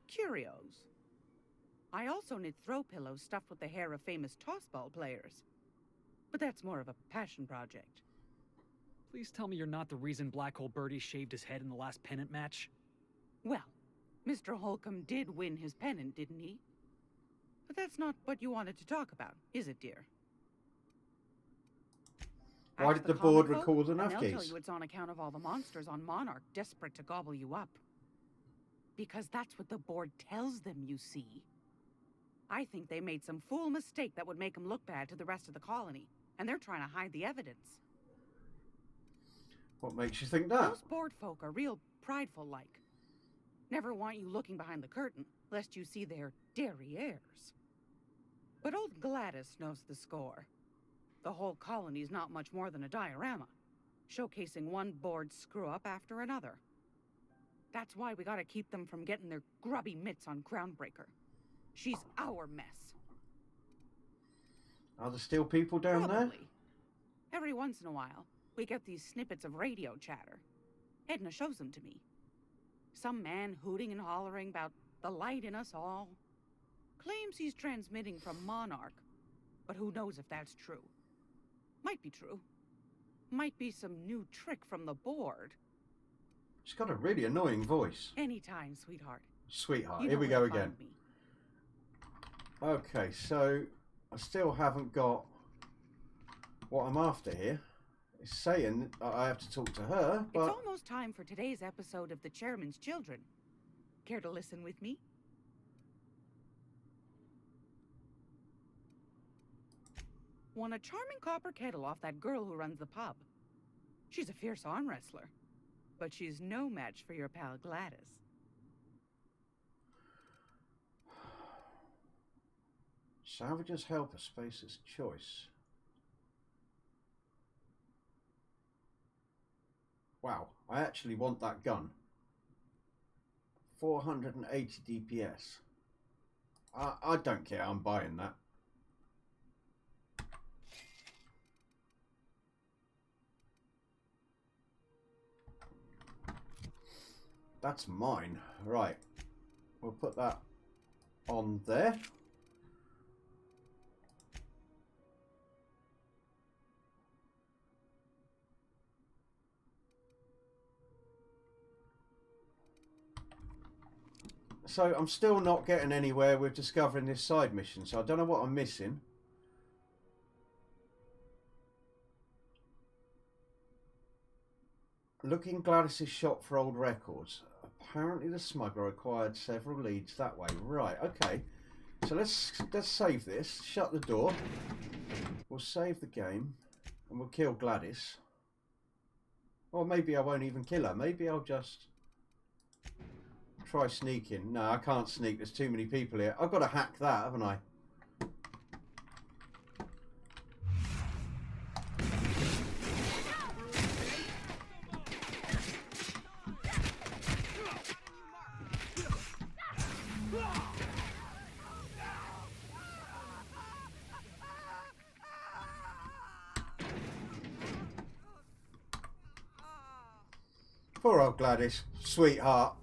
Curios. I also knit throw pillows stuffed with the hair of famous tossball players. But that's more of a passion project. Please tell me you're not the reason Black Hole Birdie shaved his head in the last pennant match. Well, Mr. Holcomb did win his pennant, didn't he? But that's not what you wanted to talk about, is it, dear? Why Ask did the board comic folk, record the and nav they'll keys? tell you it's on account of all the monsters on Monarch desperate to gobble you up. Because that's what the board tells them, you see. I think they made some fool mistake that would make them look bad to the rest of the colony, and they're trying to hide the evidence. What makes you think that? Those board folk are real prideful-like. Never want you looking behind the curtain, lest you see their derrieres. But old Gladys knows the score. The whole colony's not much more than a diorama, showcasing one board screw-up after another. That's why we gotta keep them from getting their grubby mitts on Groundbreaker. She's our mess. Are there still people down there? Probably. Every once in a while, we get these snippets of radio chatter. Edna shows them to me. Some man hooting and hollering about the light in us all. Claims he's transmitting from Monarch, but who knows if that's true. Might be true. Might be some new trick from the board. She's got a really annoying voice. Anytime, sweetheart. Sweetheart, You here know we where go to again. find me. Okay, so I still haven't got what I'm after here. It's saying that I have to talk to her, but... It's almost time for today's episode of The Chairman's Children. Care to listen with me? Won a charming copper kettle off that girl who runs the pub. She's a fierce arm wrestler, but she's no match for your pal Gladys. Salvagers help a spacer's choice. Wow, I actually want that gun. 480 DPS. I don't care, I'm buying that. That's mine. Right. We'll put that on there. So I'm still not getting anywhere with discovering this side mission, so I don't know what I'm missing. Looking Gladys's shop for old records. Apparently the smuggler acquired several leads that way. Right, okay. So let's save this, shut the door. We'll save the game and we'll kill Gladys. Or maybe I won't even kill her. Maybe I'll just try sneaking. No, I can't sneak. There's too many people here. I've got to hack that, haven't I? Poor old Gladys. Sweetheart.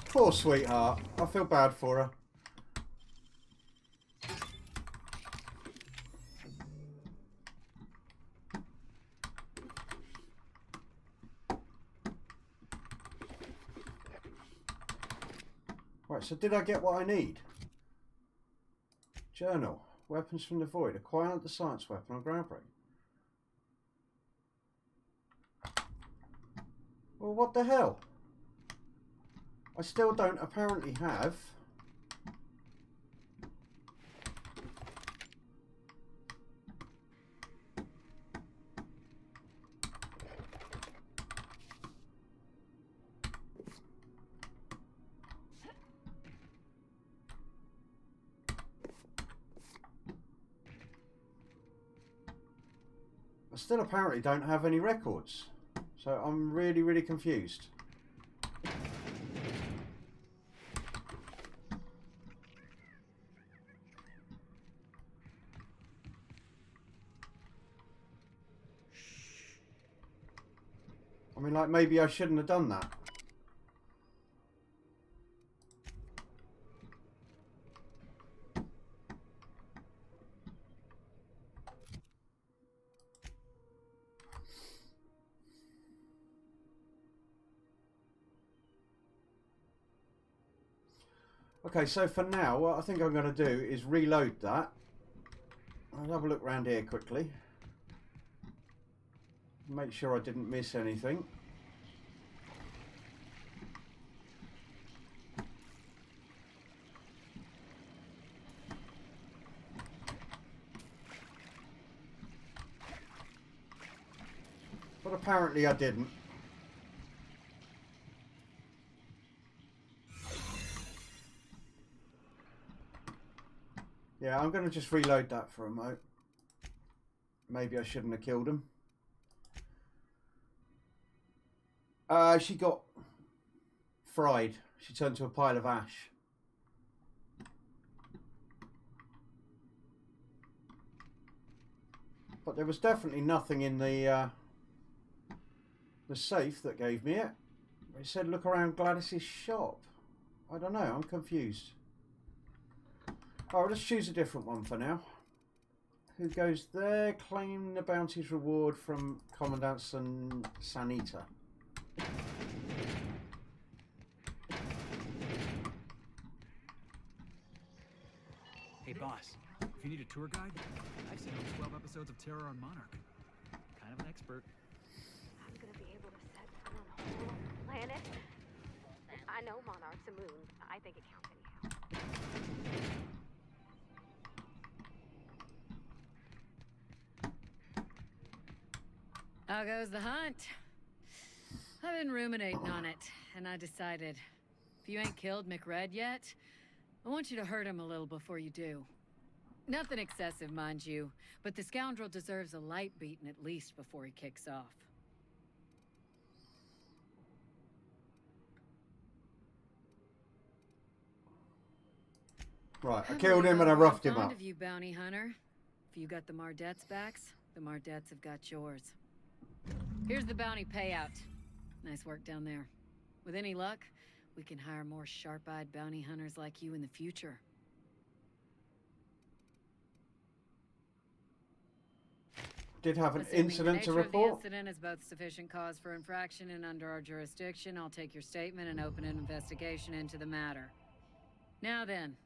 Poor sweetheart. I feel bad for her. Right, so did I get what I need? Journal. Weapons from the void. Acquire the science weapon on Groundbreak. Well, what the hell? I still don't apparently have... I still apparently don't have any records. So I'm really, really confused. I mean, like, maybe I shouldn't have done that. Okay, so for now, what I think I'm going to do is reload that. I'll have a look around here quickly. Make sure I didn't miss anything. But apparently I didn't. Yeah, I'm going to just reload that for a moment. Maybe I shouldn't have killed him. She got fried. She turned to a pile of ash. But there was definitely nothing in the safe that gave me it. It said look around Gladys's shop. I don't know, I'm confused. Alright, let's choose a different one for now. Who goes there? Claim the bounty's reward from Commandant Sanita. Hey boss, if you need a tour guide, I've seen all 12 episodes of Terror on Monarch. Kind of an expert. I'm gonna be able to set foot on a whole planet. I know Monarch's a moon. I think it counts anyhow. How goes the hunt? I've been ruminating on it, and I decided, if you ain't killed McRed yet, I want you to hurt him a little before you do. Nothing excessive, mind you, but the scoundrel deserves a light beating at least before he kicks off. Right, I killed him and I roughed him up. I'm fond of you, bounty hunter. If you got the Mardets' backs, the Mardets have got yours. Here's the bounty payout. Nice work down there. With any luck, we can hire more sharp-eyed bounty hunters like you in the future. Did have an Assuming incident to the nature report. of the incident is both sufficient cause for infraction and under our jurisdiction, I'll take your statement and open an investigation into the matter. Now then,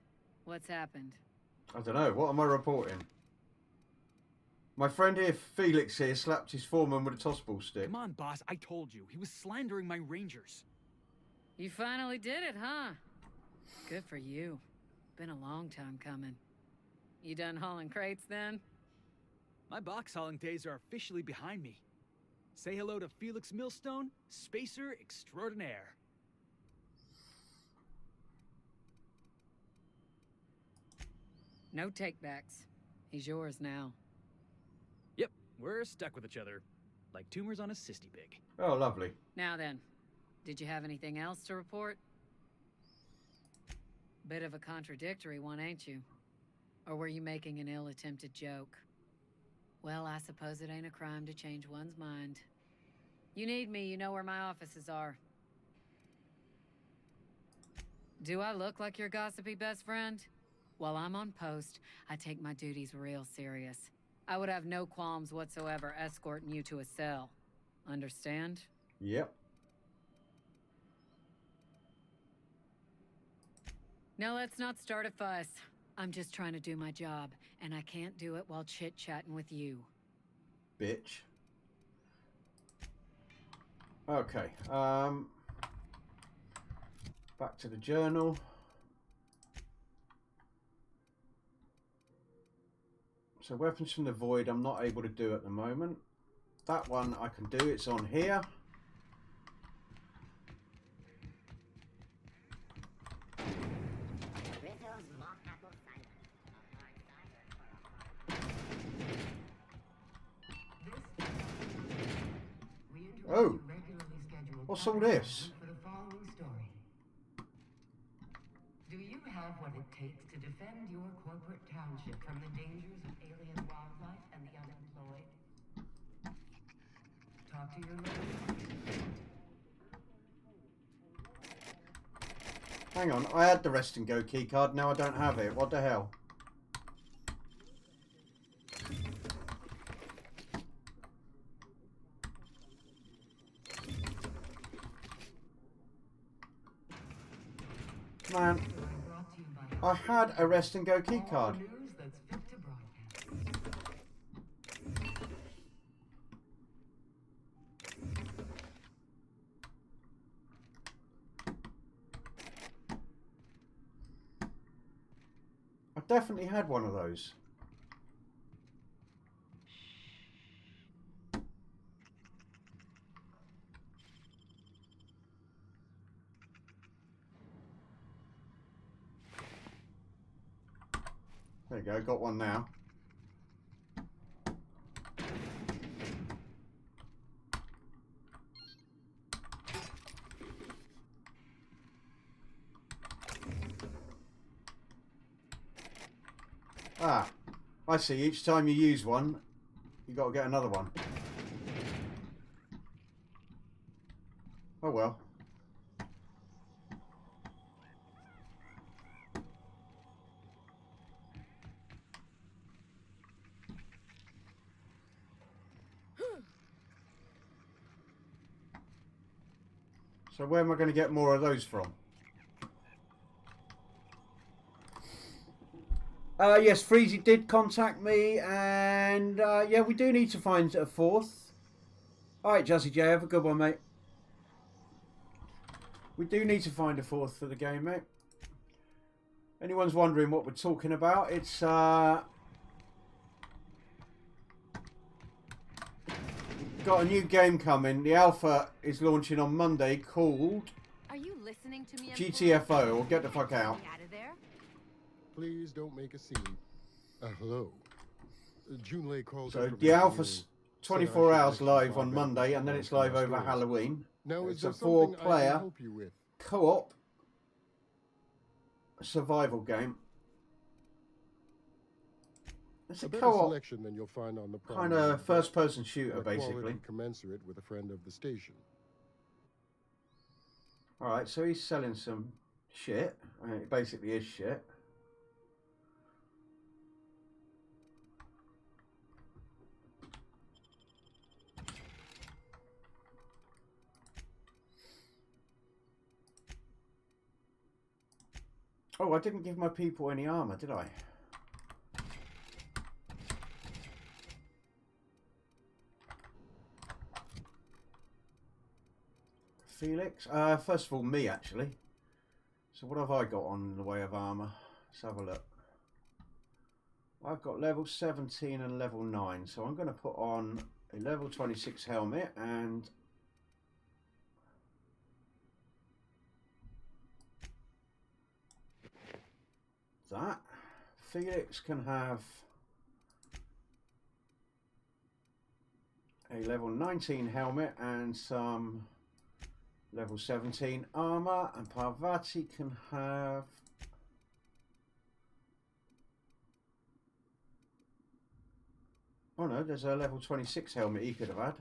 what's happened? I don't know, what am I reporting? My friend here, Felix here, slapped his foreman with a tossball stick. Come on, boss, I told you. He was slandering my rangers. You finally did it, huh? Good for you. Been a long time coming. You done hauling crates then? My box hauling days are officially behind me. Say hello to Felix Millstone, spacer extraordinaire. No takebacks. He's yours now. Yep, we're stuck with each other. Like tumors on a cysty pig. Oh, lovely. Now then, did you have anything else to report? Bit of a contradictory one, ain't you? Or were you making an ill-attempted joke? Well, I suppose it ain't a crime to change one's mind. You need me, you know where my offices are. Do I look like your gossipy best friend? While I'm on post, I take my duties real serious. I would have no qualms whatsoever escorting you to a cell. Understand? Yep. Now let's not start a fuss. I'm just trying to do my job, and I can't do it while chit-chatting with you. Bitch. Okay, back to the journal. So weapons from the void I'm not able to do at the moment. That one I can do, it's on here. This What's all this? For the following story. Do you have what it takes to defend your corporate township from the dangers of alien wildlife and the unemployed? Talk to your local. Hang on, I had the rest and go key card, now I don't have it. What the hell? Man, I had a rest and go key card. I definitely had one of those. There you go, got one now. Ah, I see. Each time you use one, you got to get another one. Oh well. So where am I going to get more of those from? Yes, Freezy did contact me, and yeah, we do need to find a fourth. Alright, Jazzy J, have a good one, mate. We do need to find a fourth for the game, mate. Anyone's wondering what we're talking about, it's got a new game coming. The alpha is launching on Monday called Are you listening to me? GTFO, or Get the Fuck Out. Please don't make a scene. Hello. Junlei called. So the alpha's 24 hours live on Monday, and then it's live over Halloween. Now, it's a 4-player co-op survival game. It's a co-op than you'll find on the kind of first-person shooter, basically. Commensurate with a friend of the station. All right, so he's selling some shit. I mean, it basically is shit. Oh, I didn't give my people any armor, did I? Felix? First of all, me, actually. So what have I got on in the way of armor? Let's have a look. I've got level 17 and level 9. So I'm going to put on a level 26 helmet and... that. Felix can have a level 19 helmet and some level 17 armor, and Parvati can have oh no, there's a level 26 helmet he could have had.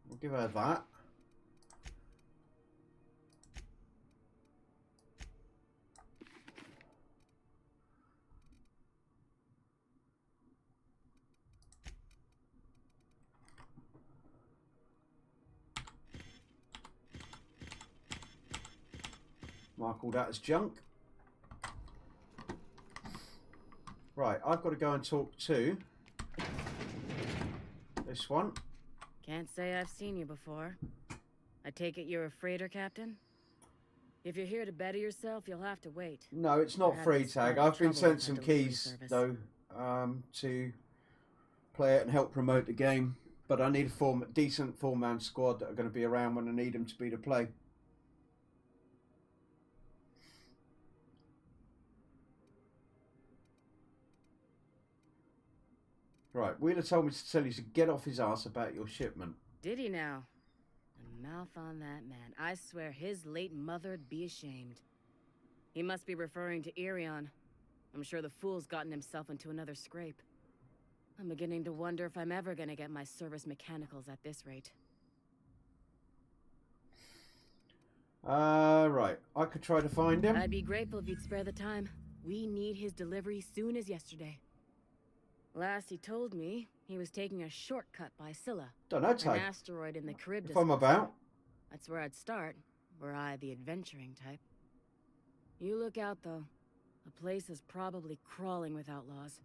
We'll give her that. Mark all that as junk. Right, I've got to go and talk to this one. Can't say I've seen you before. I take it you're a freighter captain? If you're here to better yourself, you'll have to wait. No, it's not free tag. I've been sent some keys, though, to play it and help promote the game. But I need a decent four-man squad that are going to be around when I need them to be to play. Right, Wheeler told me to tell you to get off his ass about your shipment. Did he now? mouth on that man. I swear his late mother'd be ashamed. He must be referring to Irion. I'm sure the fool's gotten himself into another scrape. I'm beginning to wonder if I'm ever gonna get my service mechanicals at this rate. Right. I could try to find him. I'd be grateful if you'd spare the time. We need his delivery soon as yesterday. Last he told me, he was taking a shortcut by Scylla. Don't know, an Tag. asteroid in the Charybdis. If I'm about. That's where I'd start, were I the adventuring type. You look out, though. The place is probably crawling with outlaws.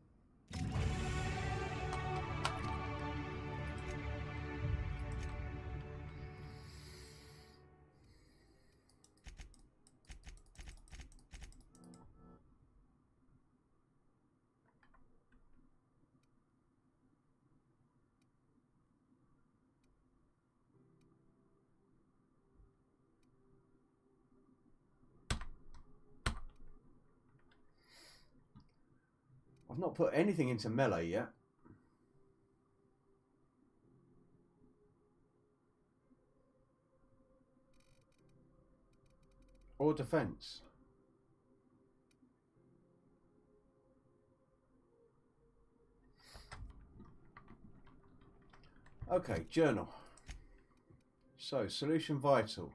I've not put anything into melee yet. Or defense. Okay, journal. So, solution vital.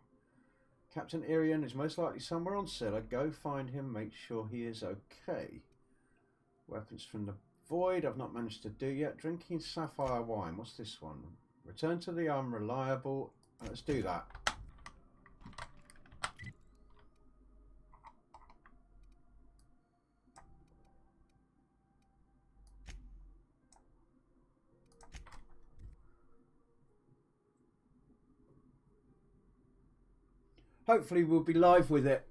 Captain Irion is most likely somewhere on Scylla. Go find him, make sure he is okay. Weapons from the void, I've not managed to do yet. Drinking sapphire wine, what's this one? Return to the unreliable. Let's do that. Hopefully we'll be live with it.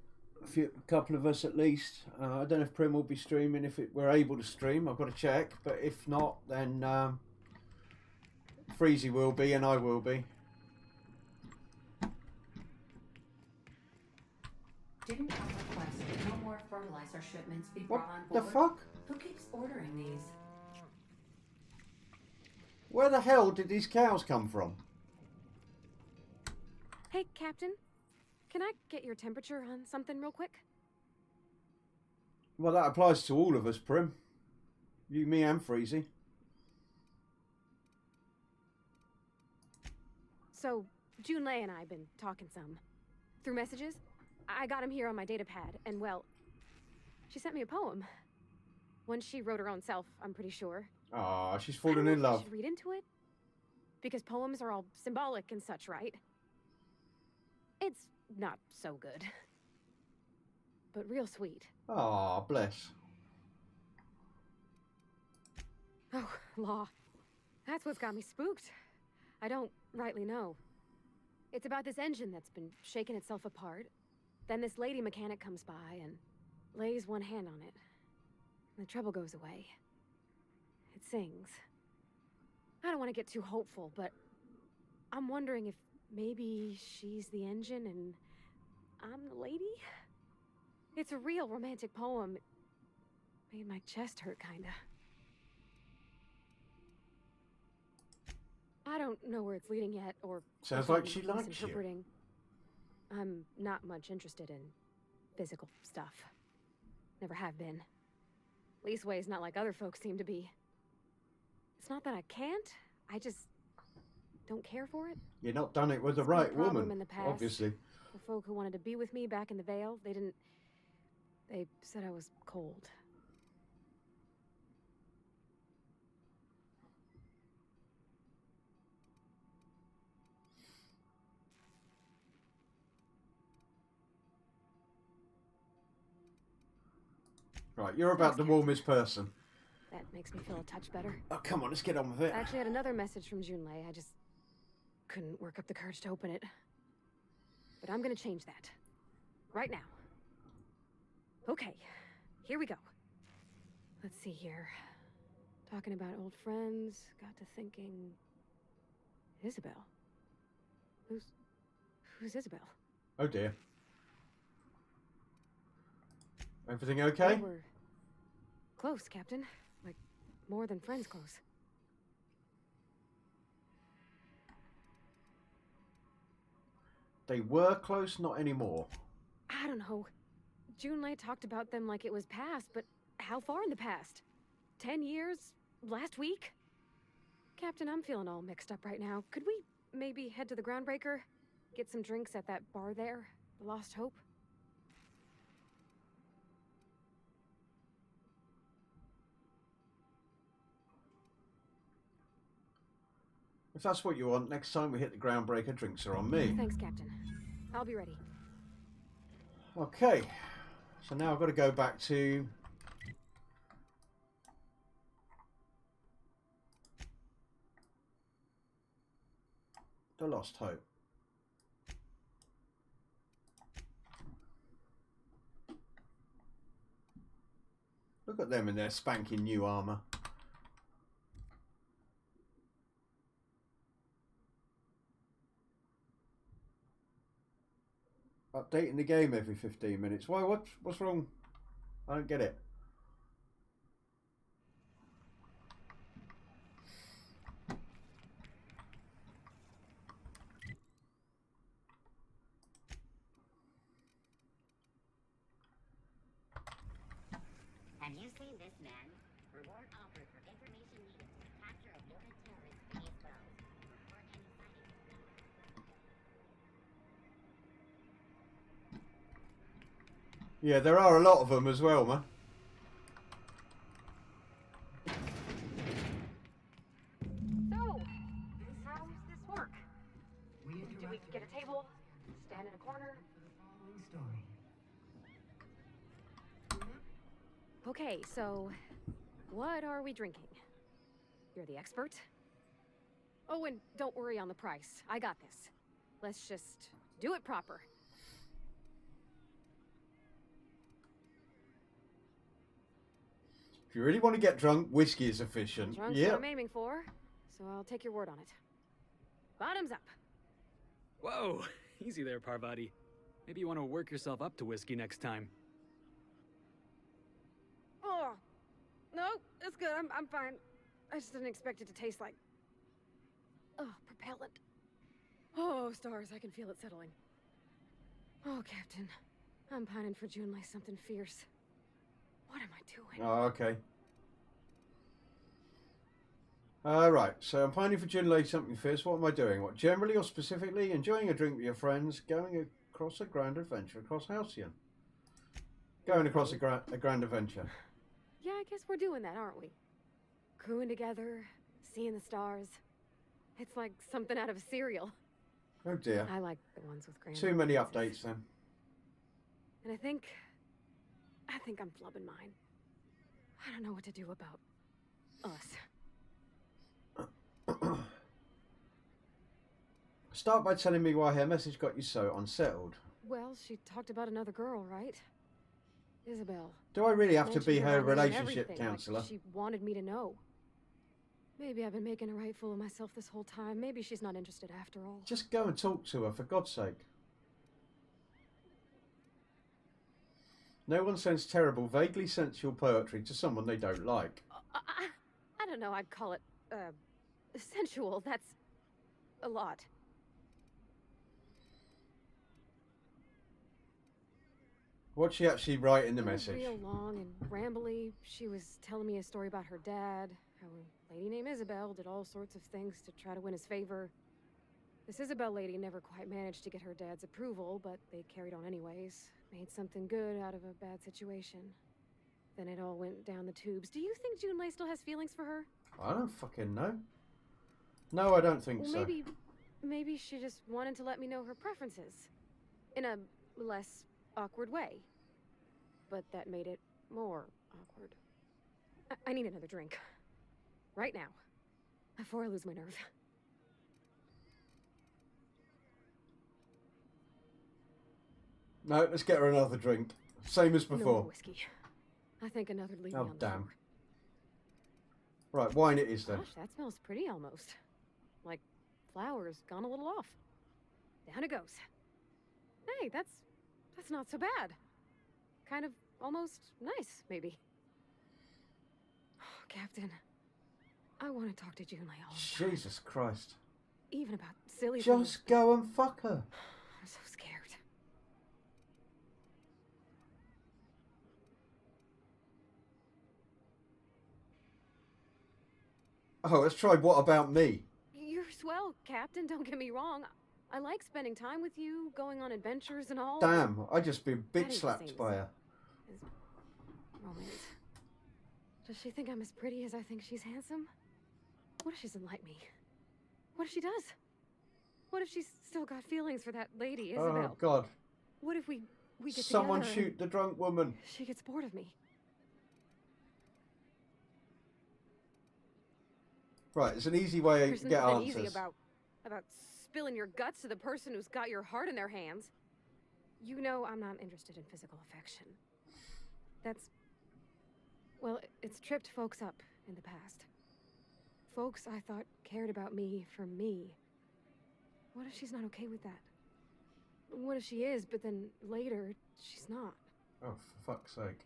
A couple of us at least. I don't know if Prim will be streaming, if we're able to stream. I've got to check. But if not, then Freezy will be and I will be. Didn't I request that no more fertilizer shipments be brought on What board? the fuck? Who keeps ordering these? Where the hell did these cows come from? Hey, Captain. Can I get your temperature on something real quick? Well, that applies to all of us, Prim. You, me and Freezy. So, Junlei and I have been talking some. Through messages. I got him here on my data pad, and well, she sent me a poem. One she wrote her own self, I'm pretty sure. Ah, she's fallen in love. I should read into it? Because poems are all symbolic and such, right? It's not so good. But real sweet. Ah, bless. Oh, law. That's what's got me spooked. I don't rightly know. It's about this engine that's been shaking itself apart. Then this lady mechanic comes by and lays one hand on it. And the trouble goes away. It sings. I don't want to get too hopeful, but I'm wondering if maybe she's the engine and I'm the lady? It's a real romantic poem. It made my chest hurt, kinda. I don't know where it's leading yet, or sounds if like I'm she likes you. misinterpreting. I'm not much interested in physical stuff. Never have been. Leastways, not like other folks seem to be. It's not that I can't, I just don't care for it. You're not done it with the It's been a right problem woman, in the past. obviously. The folk who wanted to be with me back in the Vale, they said I was cold. Right, you're about the warmest person. That makes me feel a touch better. Oh, come on, let's get on with it. I actually had another message from Junlei. I just couldn't work up the courage to open it. But I'm gonna change that. Right now. Okay, here we go. Let's see here. Talking about old friends, got to thinking... Isabel? Who's Isabel? Oh dear. Everything okay? We were close, Captain. Like, more than friends close. They were close, not anymore. I don't know. Junlei talked about them like it was past, but how far in the past? 10 years? Last week? Captain, I'm feeling all mixed up right now. Could we maybe head to the Groundbreaker? Get some drinks at that bar there? The Lost Hope? If that's what you want, next time we hit the Groundbreaker, drinks are on me. Thanks, Captain. I'll be ready. Okay. So now I've got to go back to... the Lost Hope. Look at them in their spanking new armour. Updating the game every 15 minutes. Why? What's wrong? I don't get it. Have you seen this man? Reward offered for information needed for the capture of noted terrorist Case Wells. Report any sightings. Yeah, there are a lot of them as well, man. So, how does this work? Do we get a table? Stand in a corner? Story. Okay, so what are we drinking? You're the expert? Oh, and don't worry on the price. I got this. Let's just do it proper. If you really want to get drunk, whiskey is efficient. Drunk's Yeah. what I'm aiming for, so I'll take your word on it. Bottoms up. Whoa, easy there, Parvati. Maybe you want to work yourself up to whiskey next time. Oh, no, it's good. I'm fine. I just didn't expect it to taste like... oh, propellant. Oh, stars, I can feel it settling. Oh, Captain. I'm pining for Junlei something fierce. What am I doing? Oh, okay. Right, so I'm pining for Junlei something fierce. What am I doing? What, generally or specifically? Enjoying a drink with your friends, going across a grand adventure across Halcyon. Going across a grand adventure. Yeah, I guess we're doing that, aren't we? Crewing together, seeing the stars. It's like something out of a serial. Oh dear. I like the ones with grand. Too many updates then. And I think I'm flubbing mine. I don't know what to do about us. Start by telling me why her message got you so unsettled. Well, she talked about another girl, right? Isabel. Do I really have to be Mentioned her on me and relationship everything, counsellor? Like she wanted me to know. Maybe I've been making a right fool of myself this whole time. Maybe she's not interested after all. Just go and talk to her, for God's sake. No one sends terrible, vaguely sensual poetry to someone they don't like. I don't know, I'd call it, sensual. That's a lot. What'd she actually write in the It was message? real long and rambly. She was telling me a story about her dad, how a lady named Isabel did all sorts of things to try to win his favor. This Isabel lady never quite managed to get her dad's approval, but they carried on anyways. Made something good out of a bad situation. Then it all went down the tubes. Do you think Junlei still has feelings for her? I don't fucking know. No, I don't think Well, so. maybe she just wanted to let me know her preferences. In a less awkward way. But that made it more awkward. I need another drink. Right now. Before I lose my nerve. No, let's get her another drink. Same as No before. more whiskey. I think another would leave me Oh, on the damn. floor. Right, wine it is then. Gosh, that smells pretty almost. Like flowers gone a little off. Down it goes. Hey, that's not so bad. Kind of almost nice, maybe. Oh, Captain, I want to talk to Junlei all the time. Jesus Christ. Even about silly Just things. go and fuck her. I'm so Oh, let's try what about me? You're swell, Captain, don't get me wrong. I like spending time with you, going on adventures and all. Damn, I just been That bitch ain't the slapped same by her. as romance. Does she think I'm as pretty as I think she's handsome? What if she doesn't like me? What if she does? What if she's still got feelings for that lady, Isabel? Oh, God. What if we get Someone together shoot the drunk woman. she gets bored of me? Right, it's an easy way There's to get nothing answers. easy about spilling your guts to the person who's got your heart in their hands. You know I'm not interested in physical affection. Well, it's tripped folks up in the past. Folks I thought cared about me for me. What if she's not okay with that? What if she is, but then later, she's not? Oh, for fuck's sake.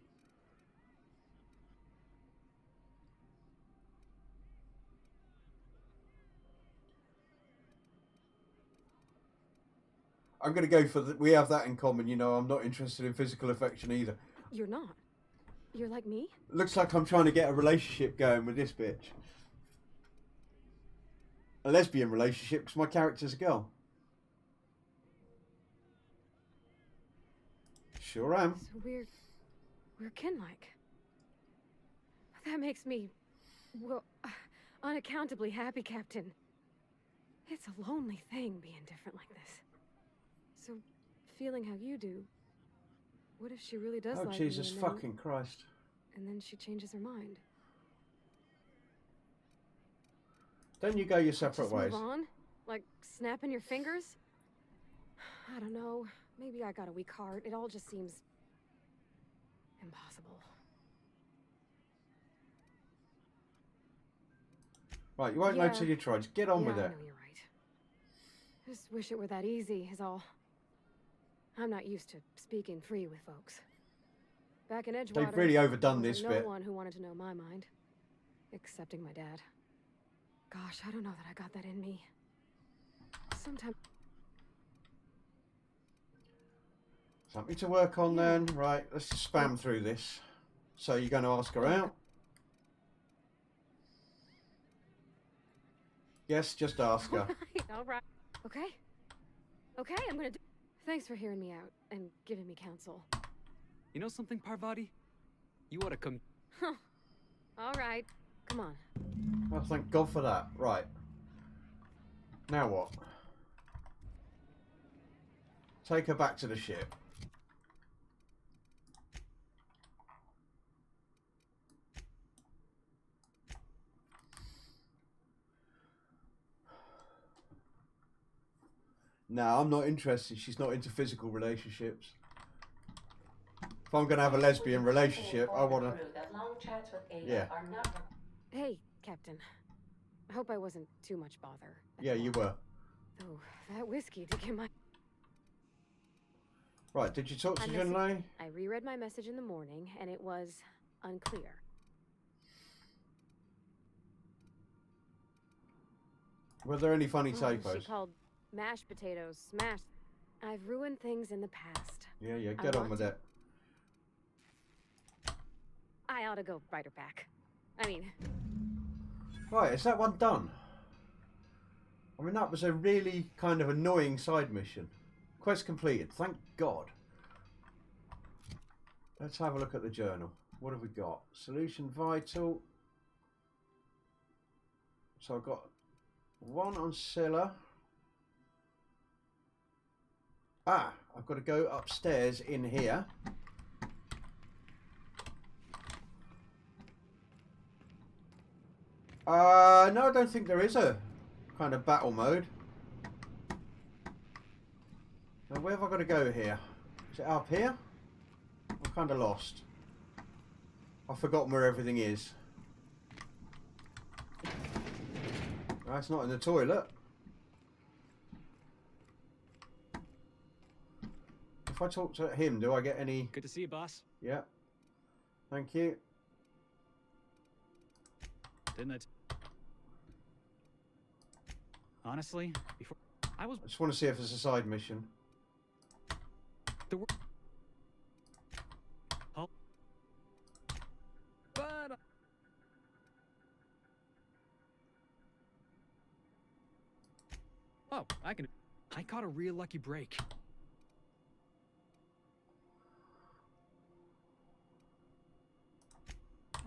I'm going to go for we have that in common, you know, I'm not interested in physical affection either. You're not? You're like me? Looks like I'm trying to get a relationship going with this bitch. A lesbian relationship, because my character's a girl. Sure am. So we're kin-like. That makes me, well, unaccountably happy, Captain. It's a lonely thing being different like this. So, feeling how you do, what if she really does Oh, like Jesus me fucking Christ. and then she changes her mind? Then you go your separate Just ways. move on? Like snapping your fingers? I don't know. Maybe I got a weak heart. It all just seems impossible. Right, you won't know Yeah. till you try. Just get on with I it. know you're right. Just wish it were that easy, is all. I'm not used to speaking free with folks. Back in Edgewater, They've really overdone there this wasn't bit. no one who wanted to know my mind, excepting my dad. Gosh, I don't know that I got that in me. Sometimes. Something to work on then. Right, let's just spam through this. So you're going to ask her out? Yes, just ask her. All right. Okay. Okay, I'm gonna do. Thanks for hearing me out and giving me counsel. You know something, Parvati? You ought to come. Huh. All right. Come on. Oh, thank God for that. Right. Now what? Take her back to the ship. No, I'm not interested. She's not into physical relationships. If I'm going to have a lesbian relationship, I want to... Yeah. Hey, Captain. I hope I wasn't too much bother. Yeah, you were. Oh, that whiskey did get my... Right, did you talk to Junlei? I reread my message in the morning, and it was unclear. Were there any funny She typos? called mashed potatoes smashed. I've ruined things in the past. Yeah, get on with it. I ought to go write her back. I mean... Right, is that one done? I mean, that was a really kind of annoying side mission. Quest completed, thank God. Let's have a look at the journal. What have we got? Solution vital. So I've got one on Scylla. Ah, I've got to go upstairs in here. No, I don't think there is a kind of battle mode. Now, where have I got to go here? Is it up here? I'm kind of lost. I've forgotten where everything is. No, it's not in the toilet. If I talk to him, do I get any... Good to see you, boss. Yeah. Thank you. Didn't it? Honestly, before I just want to see if it's a side mission. The oh. But Oh, I caught a real lucky break.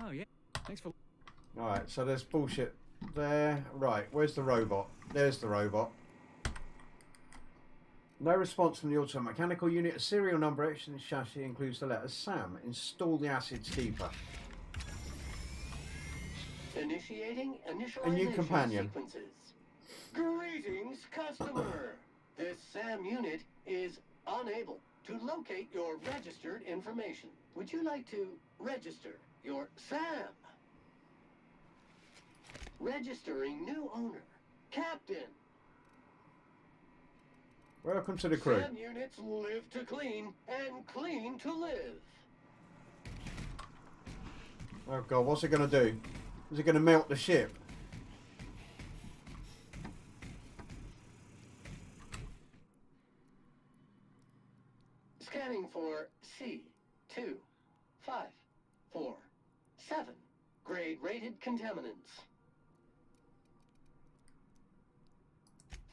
Oh, yeah. Thanks for... Alright, so there's bullshit there. Right, where's the robot? There's the robot. No response from the auto mechanical unit. A serial number etched in the chassis includes the letter Sam. Install the acid steeper. Initiating initialization A new companion. sequences. Greetings, customer. This SAM unit is unable to locate your registered information. Would you like to register your SAM? Registering new owner, Captain. Welcome to the crew. SAM units live to clean and clean to live. Oh god, what's it going to do? Is it going to melt the ship? Scanning for C2547. Grade rated contaminants.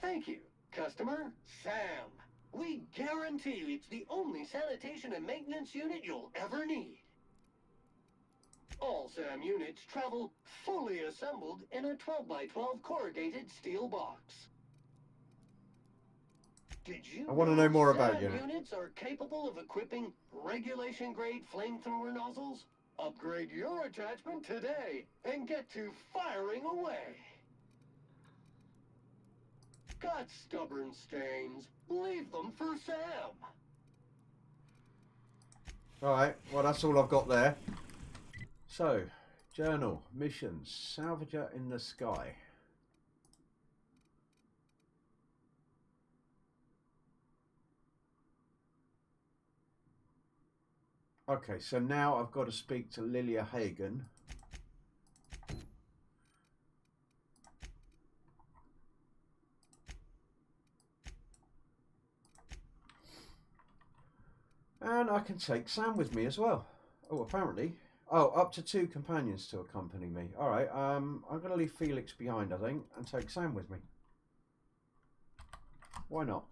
Thank you, customer. SAM. We guarantee it's the only sanitation and maintenance unit you'll ever need. All SAM units travel fully assembled in a 12x12 corrugated steel box. Did you I want to know more about SAM you. units are capable of equipping regulation-grade flamethrower nozzles? Upgrade your attachment today and get to firing away. Got stubborn stains? Leave them for Sam. Alright, well that's all I've got there. So, journal, missions, salvager in the sky. Okay, so now I've got to speak to Lilia Hagen. And I can take Sam with me as well. Oh, apparently. Oh, up to 2 companions to accompany me. Alright, I'm going to leave Felix behind, I think, and take Sam with me. Why not?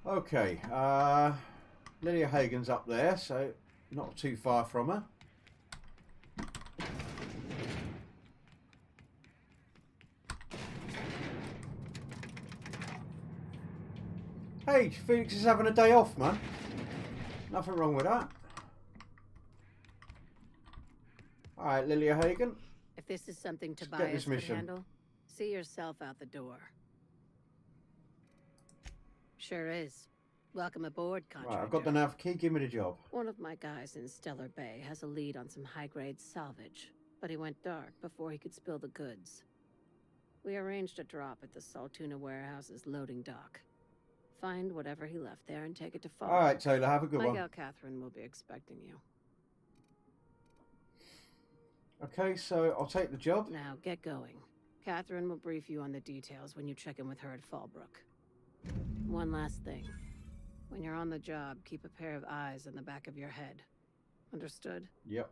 Okay, Lilia Hagen's up there, so not too far from her. Hey, Felix is having a day off, man. Nothing wrong with that. Alright, Lilia Hagen. If this is something Let's get Tobias this could mission. handle, see yourself out the door. Sure is. Welcome aboard, contractor. Right, I've got the nav key, give me the job. One of my guys in Stellar Bay has a lead on some high-grade salvage, but he went dark before he could spill the goods. We arranged a drop at the Saltuna warehouse's loading dock. Find whatever he left there and take it to Fall. Alright, Taylor, have a good My one. gal Catherine will be expecting you. Okay, so I'll take the job. Now, get going. Catherine will brief you on the details when you check in with her at Fallbrook. One last thing. When you're on the job, keep a pair of eyes in the back of your head. Understood? Yep.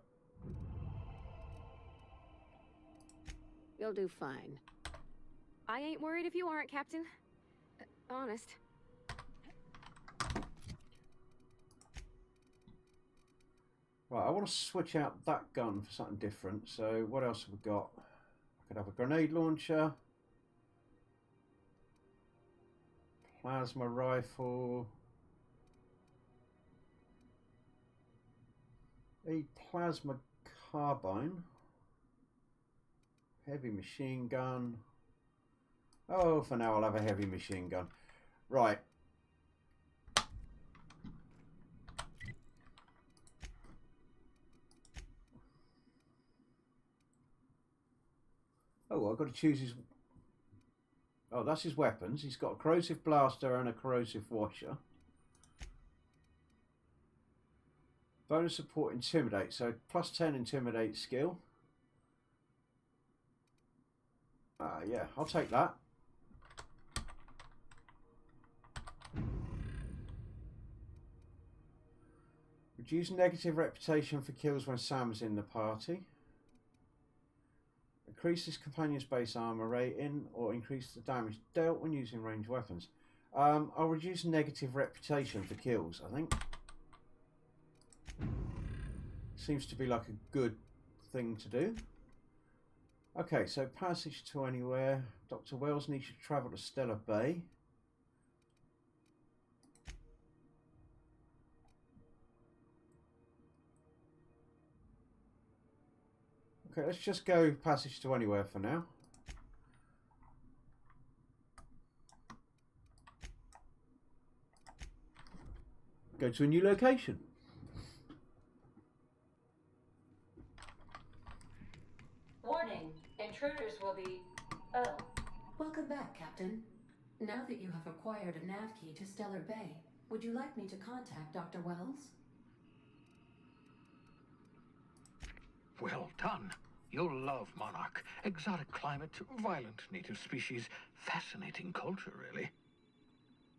You'll do fine. I ain't worried if you aren't, Captain. Honest. Right, I want to switch out that gun for something different. So what else have we got? I could have a grenade launcher. Plasma rifle. A plasma carbine. Heavy machine gun. Oh, for now I'll have a heavy machine gun. Right. Oh, I've got to choose his... Oh, that's his weapons. He's got a corrosive blaster and a corrosive washer. Bonus support intimidate. So plus 10 intimidate skill. Yeah, I'll take that. Reduce negative reputation for kills when Sam's in the party. Increase his companion's base armor rating or increase the damage dealt when using ranged weapons. I'll reduce negative reputation for kills, I think. Seems to be like a good thing to do. Okay, so passage to anywhere. Dr. Wells needs to travel to Stellar Bay. Okay, let's just go passage to anywhere for now. Go to a new location. Warning, intruders will be... Oh. Welcome back, Captain. Now that you have acquired a nav key to Stellar Bay, would you like me to contact Dr. Wells? Well done. You'll love Monarch. Exotic climate, violent native species, fascinating culture, really.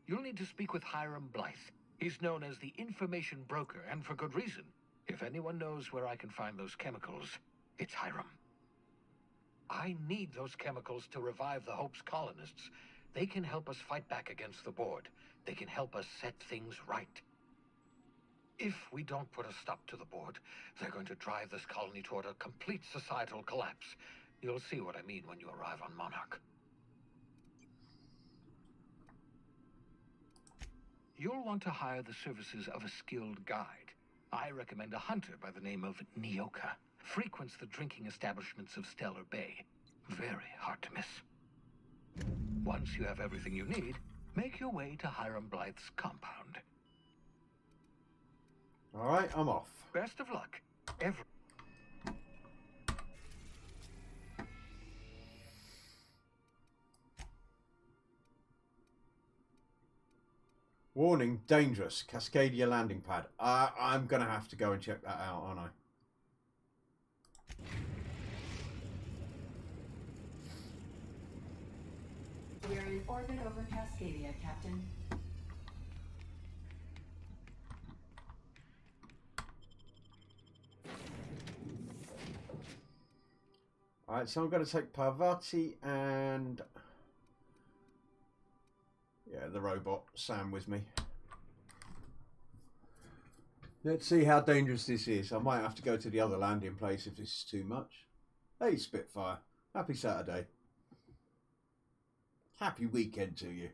You'll need to speak with Hiram Blythe. He's known as the information broker, and for good reason. If anyone knows where I can find those chemicals, it's Hiram. I need those chemicals to revive the Hope's colonists. They can help us fight back against the Board. They can help us set things right. If we don't put a stop to the Board, they're going to drive this colony toward a complete societal collapse. You'll see what I mean when you arrive on Monarch. You'll want to hire the services of a skilled guide. I recommend a hunter by the name of Nyoka. Frequents the drinking establishments of Stellar Bay. Very hard to miss. Once you have everything you need, make your way to Hiram Blythe's compound. Alright, I'm off. Best of luck. Warning, dangerous. Cascadia landing pad. I'm going to have to go and check that out, aren't I? We're in orbit over Cascadia, Captain. Alright, so I'm going to take Parvati and... yeah, the robot, Sam, with me. Let's see how dangerous this is. I might have to go to the other landing place if this is too much. Hey, Spitfire. Happy Saturday. Happy weekend to you.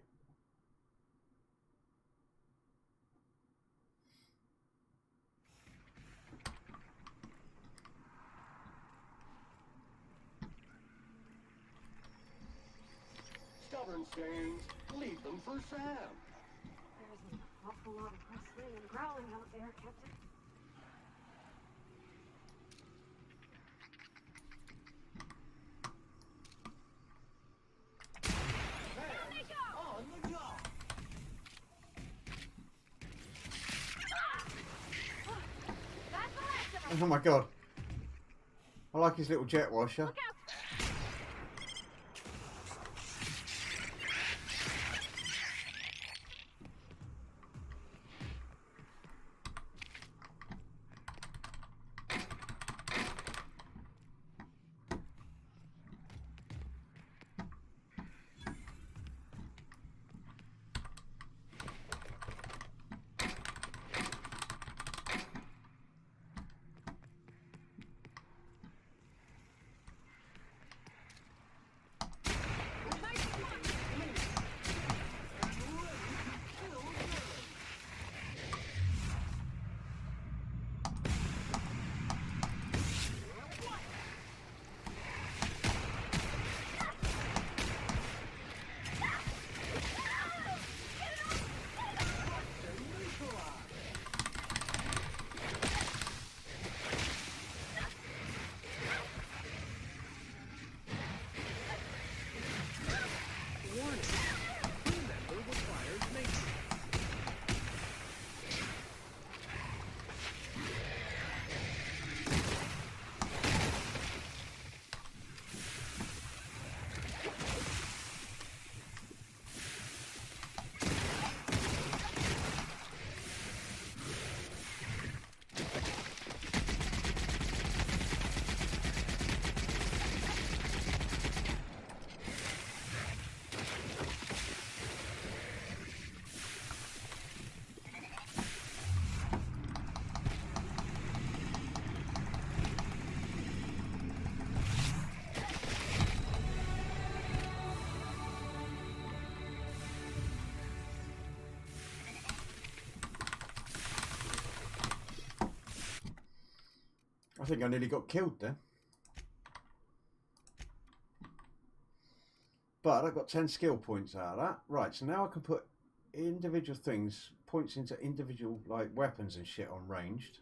Stubborn stains. Leave them for Sam. There's an awful lot of rustling and growling out there, Captain. On the job. Oh my god. I like his little jet washer. I think I nearly got killed then. But I got 10 skill points out of that. Right, so now I can put individual things, points into individual like weapons and shit on ranged.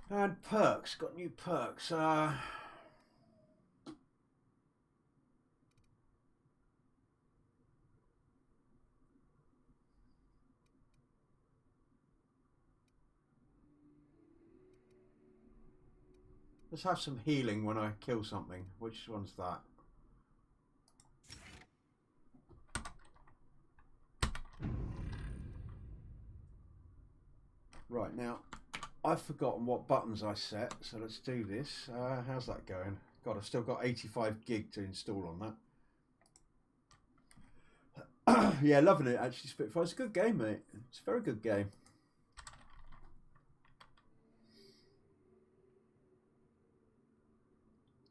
And perks, got new perks. Let's have some healing when I kill something. Which one's that? Right, now, I've forgotten what buttons I set, so let's do this. How's that going? God, I've still got 85 gig to install on that. Yeah, loving it, actually, Spitfire. It's a good game, mate. It's a very good game.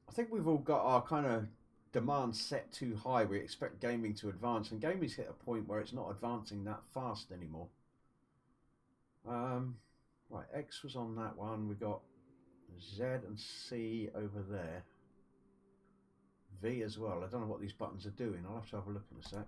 I think we've all got our kind of demands set too high. We expect gaming to advance, and gaming's hit a point where it's not advancing that fast anymore. Right, X was on that one. We got Z and C over there. V as well. I don't know what these buttons are doing. I'll have to have a look in a sec.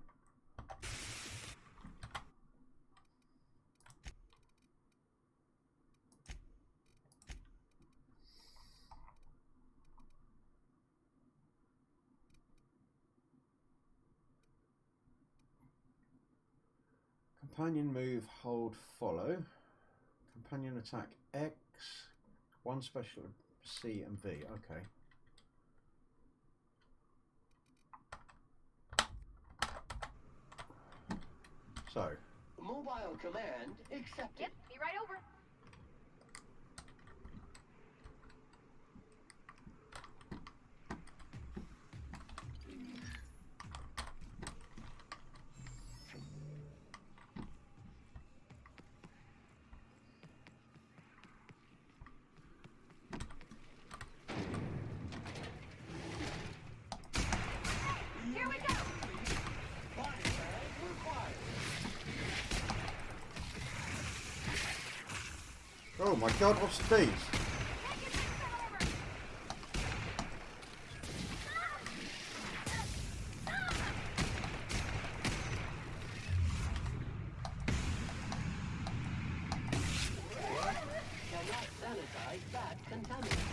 Companion move, hold, follow. Companion attack X. One special C and V. Okay. So. Mobile command accepted. Yep, be right over. Here we go. Oh my God, what's these? Cannot sanitize that contaminant.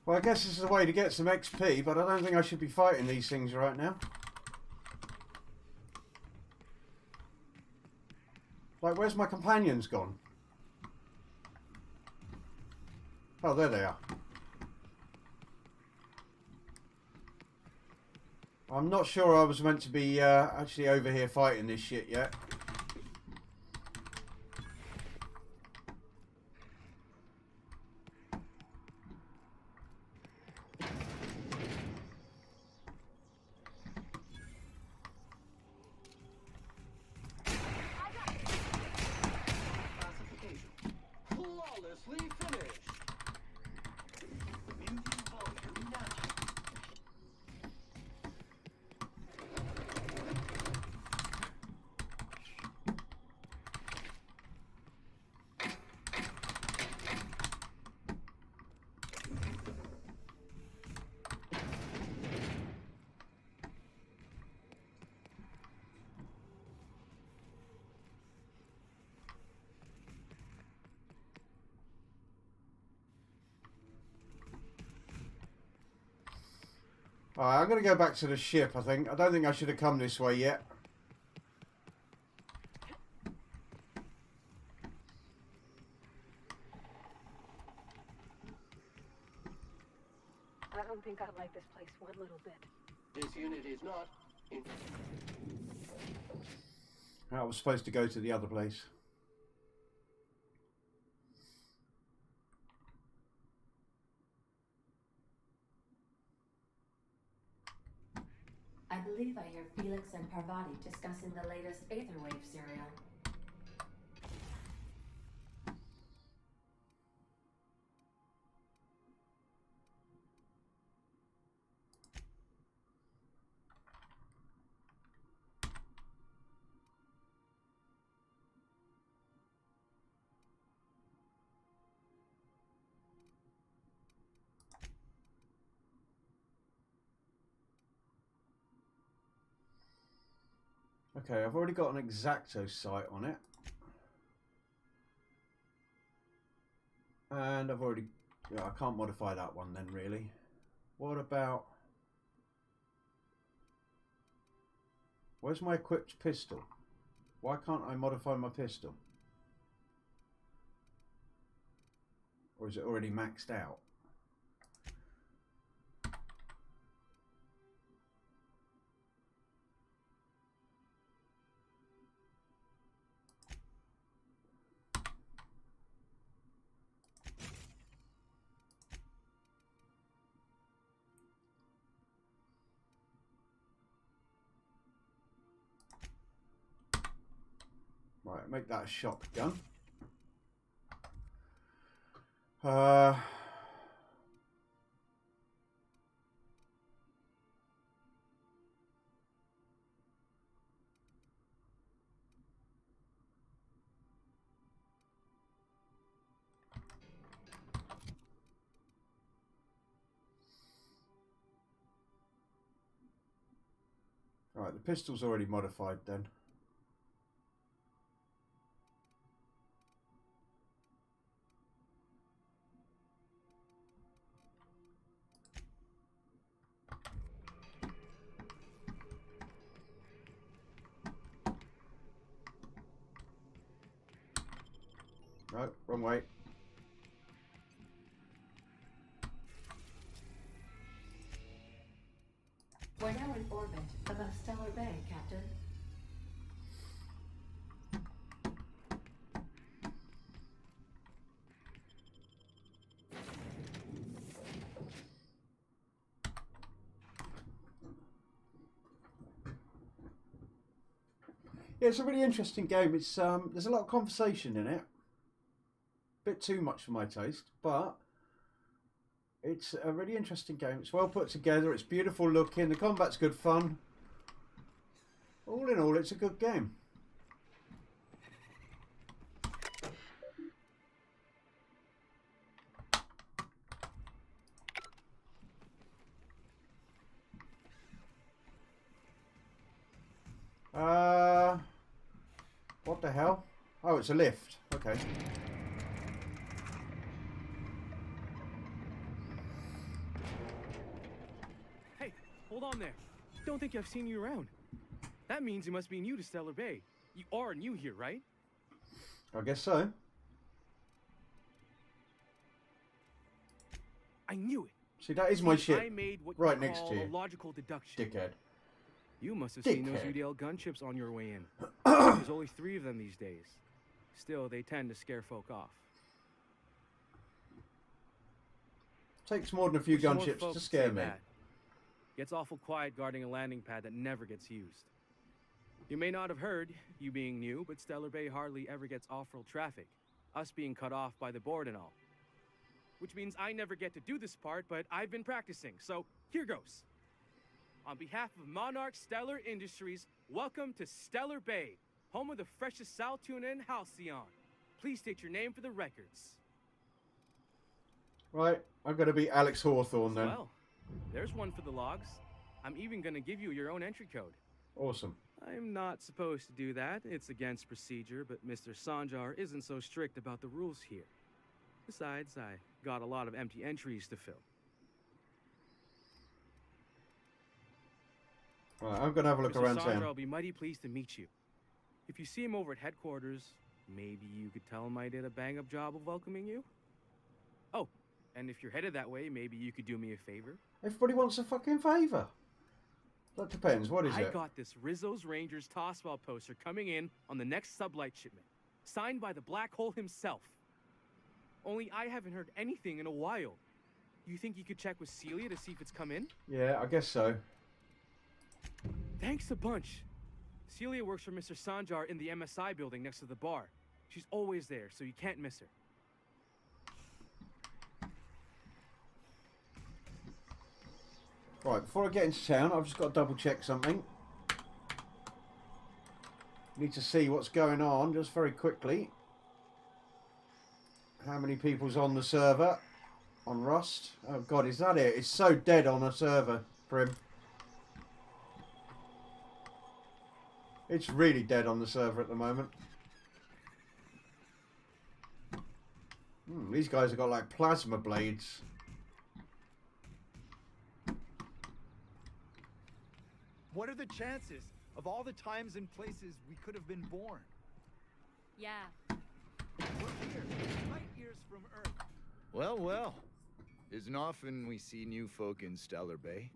Well, I guess this is a way to get some XP, but I don't think I should be fighting these things right now. Like, where's my companions gone? Oh, there they are. I'm not sure I was meant to be actually over here fighting this shit yet. Flawlessly finished. Muting volume now. Alright, I'm going to go back to the ship, I think. I don't think I should have come this way yet. I don't think I like this place one little bit. This unit is not in... I was supposed to go to the other place. I believe I hear Felix and Parvati discussing the latest Aetherwave serial. Okay, I've already got an Exacto site on it. And I've already... Yeah, I can't modify that one then, really. What about... Where's my equipped pistol? Why can't I modify my pistol? Or is it already maxed out? Right, make that a shotgun. Right, the pistol's already modified then. No, wrong way. We're now in orbit above Stellar Bay, Captain. Yeah, it's a really interesting game. It's there's a lot of conversation in it. Bit too much for my taste, but it's a really interesting game. It's well put together. It's beautiful looking. The combat's good fun. All in all, it's a good game. What the hell? Oh, it's a lift. Okay. Hey, hold on there. Don't think I've seen you around. That means you must be new to Stellar Bay. You are new here, right? I guess so. I knew it. See, that is my ship. I made what right you next call to you. a logical deduction. Dickhead. You must have seen those Dickhead. UDL gunships on your way in. There's only 3 of them these days. Still, they tend to scare folk off. Takes more than a few Wish more gunships folks to would scare say me. that. Gets awful quiet guarding a landing pad that never gets used. You may not have heard, you being new, but Stellar Bay hardly ever gets off-road traffic. Us being cut off by the board and all. Which means I never get to do this part, but I've been practicing, so here goes. On behalf of Monarch Stellar Industries, welcome to Stellar Bay, home of the freshest sal tuna in Halcyon. Please state your name for the records. Right, I'm going to be Alex Hawthorne then. Well, there's one for the logs. I'm even going to give you your own entry code. Awesome. I'm not supposed to do that. It's against procedure, but Mr. Sanjar isn't so strict about the rules here. Besides, I got a lot of empty entries to fill. Right, I'm gonna have a look Mr. around Sandra town. will be mighty pleased to meet you. If you see him over at headquarters, maybe you could tell him I did a bang-up job of welcoming you? Oh, and if you're headed that way, maybe you could do me a favor? Everybody wants a fucking favour. That depends. What is I it? got this Rizzo's Rangers tossball poster coming in on the next sublight shipment, signed by the Black Hole himself. Only I haven't heard anything in a while. You think you could check with Celia to see if it's come in? Yeah, I guess so. Thanks a bunch. Celia works for Mr. Sanjar in the MSI building next to the bar. She's always there, so you can't miss her. Right, before I get into town, I've just got to double check something. Need to see what's going on just very quickly. How many people's on the server on Rust? Oh god, is that it? It's so dead on a server, Prim. It's really dead on the server at the moment. These guys have got like plasma blades. What are the chances of all the times and places we could have been born? Yeah. We're here, light years from Earth. Well, well. Isn't often we see new folk in Stellar Bay.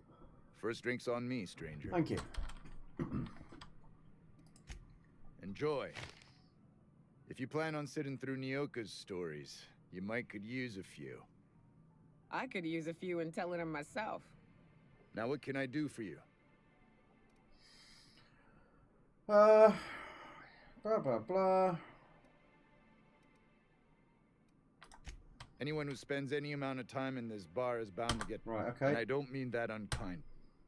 First drink's on me, stranger. Thank you. Enjoy. If you plan on sitting through Nyoka's stories, you might could use a few. I could use a few and telling them myself. Now what can I do for you? Blah blah blah. Anyone who spends any amount of time in this bar is bound to get... Right, okay. And I don't mean that unkind.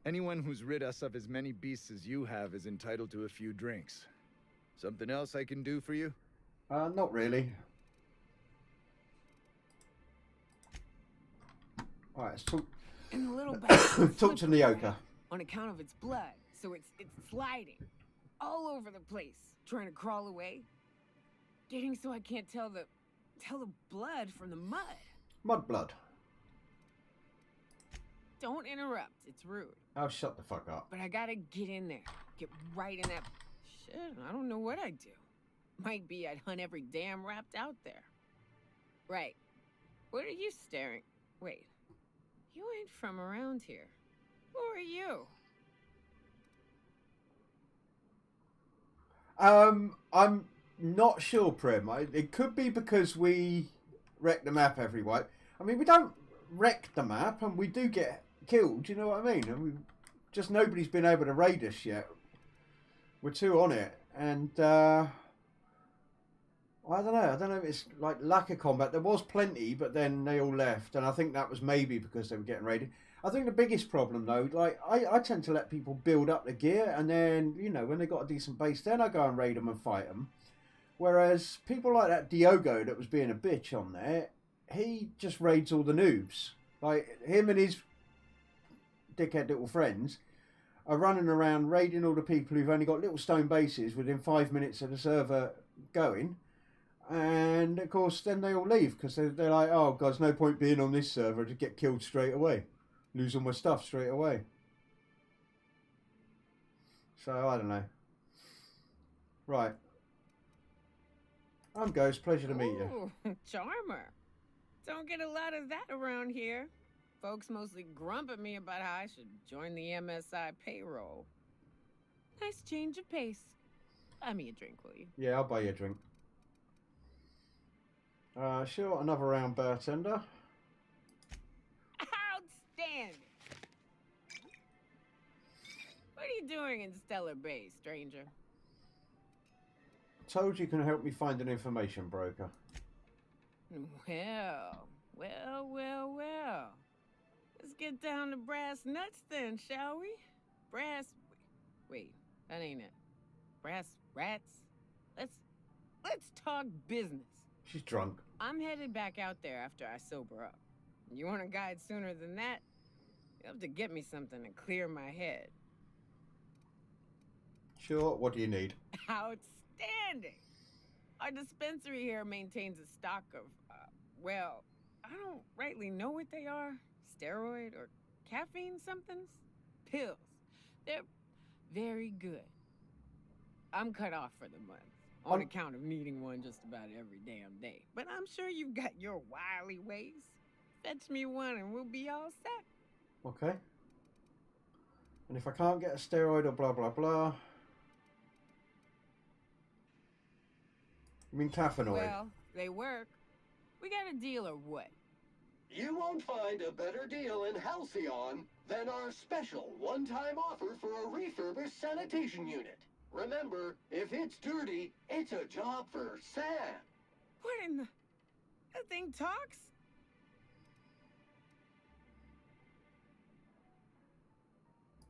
Anyone who's rid us of as many beasts as you have is entitled to a few drinks. Something else I can do for you? Not really. Alright, let's talk. In the little bag. Talk to Nyoka. On account of its blood, so it's sliding all over the place, trying to crawl away. Getting so I can't tell the blood from the mud. Mud blood. Don't interrupt. It's rude. Oh, shut the fuck up. But I gotta get in there. Get right in that... Shit, I don't know what I'd do. Might be I'd hunt every damn rapt out there. Right. What are you staring... Wait. You ain't from around here. Who are you? I'm not sure, Prim. It could be because we wreck the map every way. I mean, we don't wreck the map, and we do get killed. Do you know what I mean? And just nobody's been able to raid us yet. We're too on it, and I don't know. I don't know if it's like lack of combat. There was plenty, but then they all left, and I think that was maybe because they were getting raided. I think the biggest problem though, like I tend to let people build up the gear, and then when they got a decent base, then I go and raid them and fight them. Whereas people like that Diogo that was being a bitch on there, he just raids all the noobs. Like him and his dickhead little friends are running around raiding all the people who've only got little stone bases within 5 minutes of the server going. And of course then they all leave because they're like, oh god, there's no point being on this server to get killed straight away. Lose all my stuff straight away. So I don't know. Right. I'm Ghost. Pleasure to meet you. Ooh, charmer. Don't get a lot of that around here. Folks mostly grump at me about how I should join the MSI payroll. Nice change of pace. Buy me a drink, will you? Yeah, I'll buy you a drink. Sure, another round, bartender. Outstanding. What are you doing in Stellar Bay, stranger? Told you can help me find an information broker. Well. Let's get down to brass nuts then, shall we? Wait, that ain't it. Brass rats? Let's talk business. She's drunk. I'm headed back out there after I sober up. You want a guide sooner than that? You'll have to get me something to clear my head. Sure, what do you need? Outstanding! Our dispensary here maintains a stock of, well, I don't rightly know what they are. Steroid or caffeine somethings? Pills. They're Very good. I'm cut off for the month, on account of needing one just about every damn day. But I'm sure you've got your wily ways. Fetch me one and we'll be all set. Okay. And if I can't get a steroid or blah blah blah. You mean caffeinoid? Well, they work. We got a deal or what? You won't find a better deal in Halcyon than our special one-time offer for a refurbished sanitation unit. Remember, if it's dirty, it's a job for Sam. What in the... That thing talks?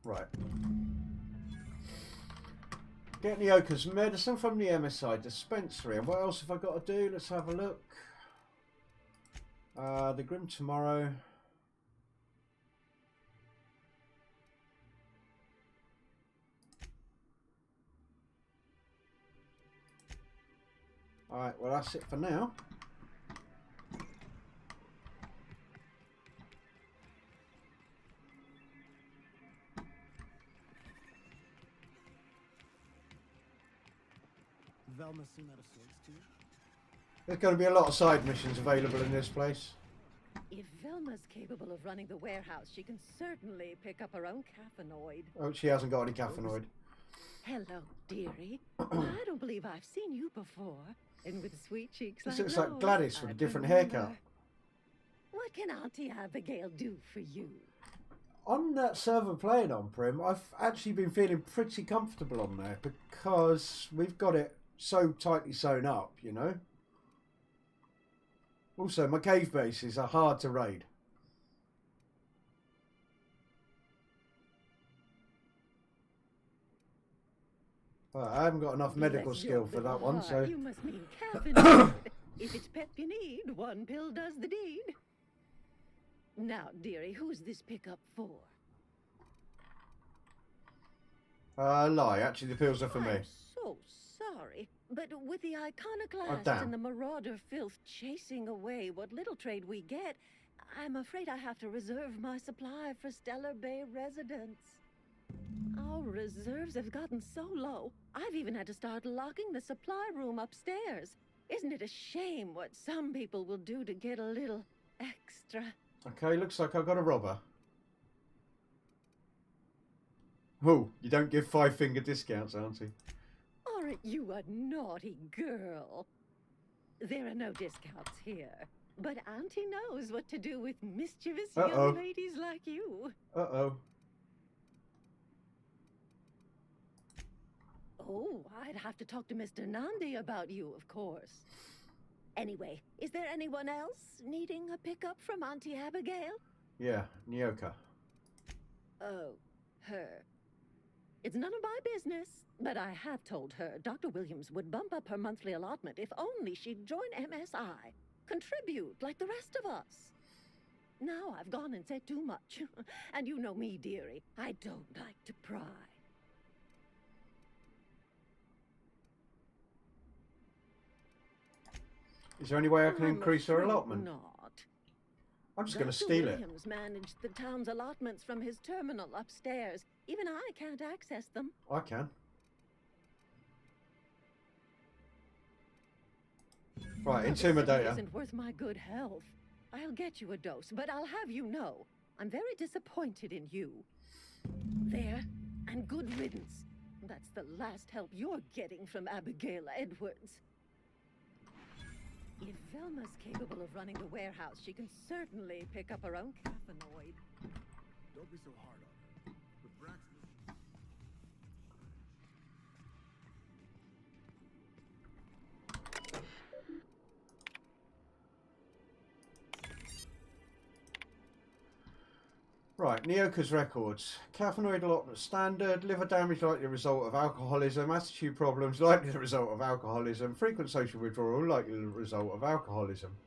Right. Get Nyoka's medicine from the MSI dispensary. And what else have I got to do? Let's have a look. The Grim tomorrow. Alright, well that's it for now. Velma seem out of sorts too? There's going to be a lot of side missions available in this place. If Velma's capable of running the warehouse, she can certainly pick up her own caffeinoid. Oh, she hasn't got any caffeinoid. Hello, dearie. I don't believe I've seen you before. And with sweet cheeks This like looks like those, Gladys with I a different remember. haircut. What can Auntie Abigail do for you? On that server playing on Prim, I've actually been feeling pretty comfortable on there because we've got it so tightly sewn up, you know. Also, my cave bases are hard to raid. Well, I haven't got enough medical Bless skill your for that little one, heart, so... You must mean caffeinated. If it's pep you need, one pill does the deed. Now, dearie, who's this pickup for? Lie. Actually, the pills are for me. I'm so sorry, but with the iconoclasts damn. and the marauder filth chasing away what little trade we get, I'm afraid I have to reserve my supply for Stellar Bay residents. Our reserves have gotten so low, I've even had to start locking the supply room upstairs. Isn't it a shame what some people will do to get a little extra? Okay, looks like I've got a robber. Oh, you don't give 5-finger discounts, auntie. Aren't you a naughty girl? There are no discounts here, but Auntie knows what to do with mischievous young ladies like you. Uh-oh. Oh, I'd have to talk to Mr. Nandi about you, of course. Anyway, is there anyone else needing a pickup from Auntie Abigail? Yeah, Nyoka. Oh, her. It's none of my business, but I have told her Dr. Williams would bump up her monthly allotment if only she'd join MSI. Contribute like the rest of us. Now I've gone and said too much. And you know me, dearie. I don't like to pry. Is there any way I can I'm increase her afraid allotment? Not. I'm just going to Dr. steal it. Williams managed the town's allotments from his terminal upstairs. Even I can't access them. I can. Right, Well, the city Intimidator. isn't worth my good health. I'll get you a dose, but I'll have you know, I'm very disappointed in you. There, and good riddance. That's the last help you're getting from Abigail Edwards. If Velma's capable of running the warehouse, she can certainly pick up her own caffeinoid. Don't be so hard on her. With Braxton... Right, Nyoka's records. Caffeinoid allotment standard, liver damage likely the result of alcoholism, attitude problems likely the result of alcoholism, frequent social withdrawal likely the result of alcoholism.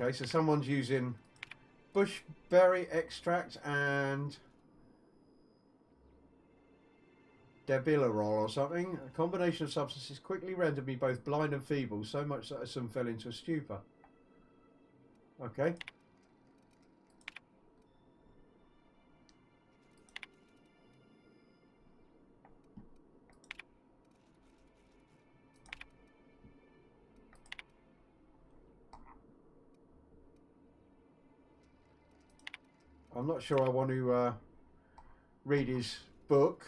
Okay, so someone's using bushberry extract and debilorol or something. A combination of substances quickly rendered me both blind and feeble, so much that I soon fell into a stupor. Okay. I'm not sure I want to read his book.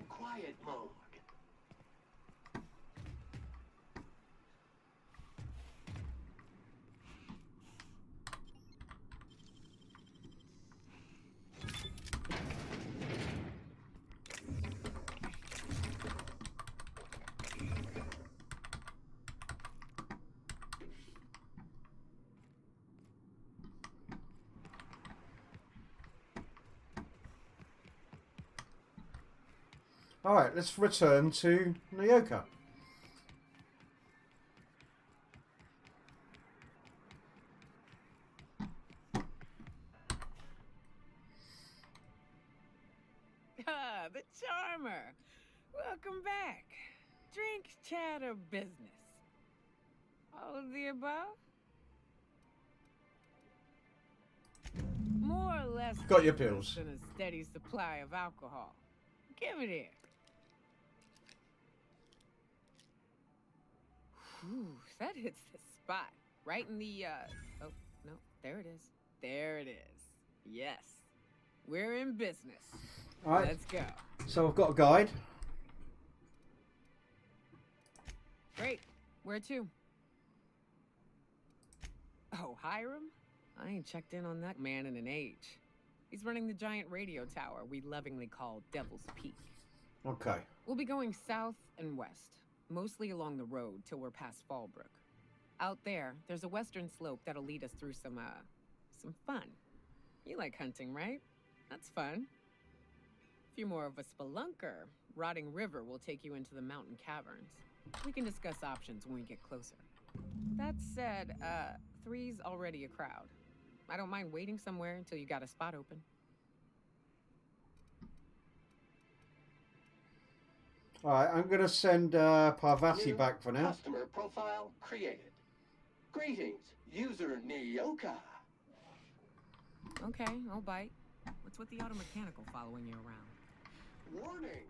Quiet mode. Alright, let's return to Nyoka. Ah, the charmer. Welcome back. Drink, chat, or business? All of the above? More or less. Got your pills. Than a steady supply of alcohol. Give it here. Ooh, that hits the spot. Right in the, oh, no, there it is. There it is. Yes. We're in business. All right. Let's go. So I've got a guide. Great. Where to? Oh, Hiram? I ain't checked in on that man in an age. He's running the giant radio tower we lovingly call Devil's Peak. Okay. We'll be going south and west, mostly along the road till we're past Fallbrook. Out there's a western slope that'll lead us through some fun. You like hunting, right? That's fun. If you're more of a spelunker, Rotting River will take you into the mountain caverns. We can discuss options when we get closer. That said, 3's already a crowd. I don't mind waiting somewhere until you got a spot open. Alright, I'm going to send Parvati New back for now. Customer profile created. Greetings, user Nyoka. Okay, I'll bite. What's with the auto mechanical following you around? Warning!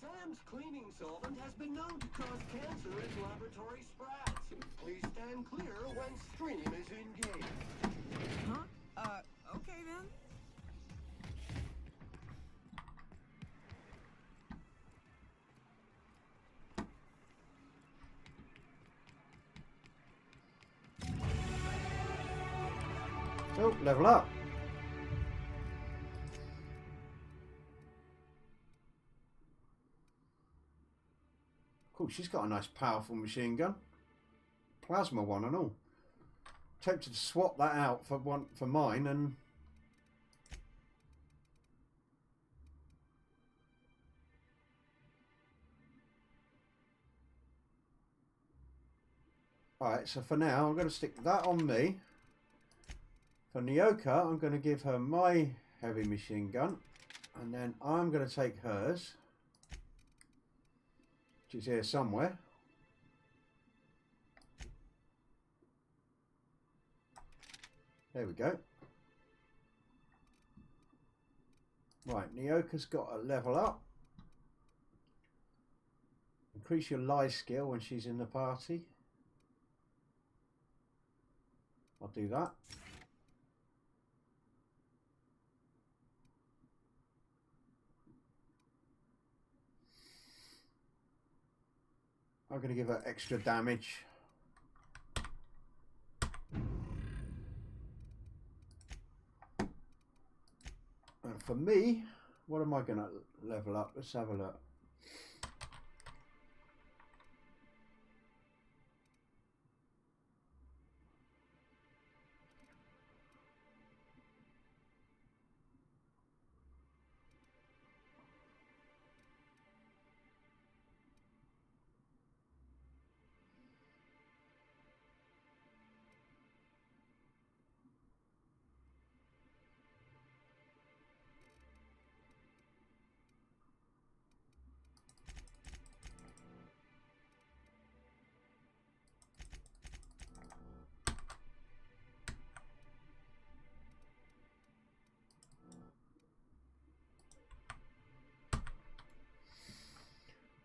Sam's cleaning solvent has been known to cause cancer in laboratory sprats. Please stand clear when stream is engaged. Huh? Okay then. Oh, level up. Cool, she's got a nice powerful machine gun. Plasma one and all. Tempted to swap that out for mine and alright, so for now I'm going to stick that on me. For Nyoka, I'm going to give her my heavy machine gun, and then I'm going to take hers, which is here somewhere. There we go. Right, Nyoka's got a level up. Increase your lie skill when she's in the party. I'll do that. I'm going to give her extra damage. And for me, What am I going to level up? Let's have a look.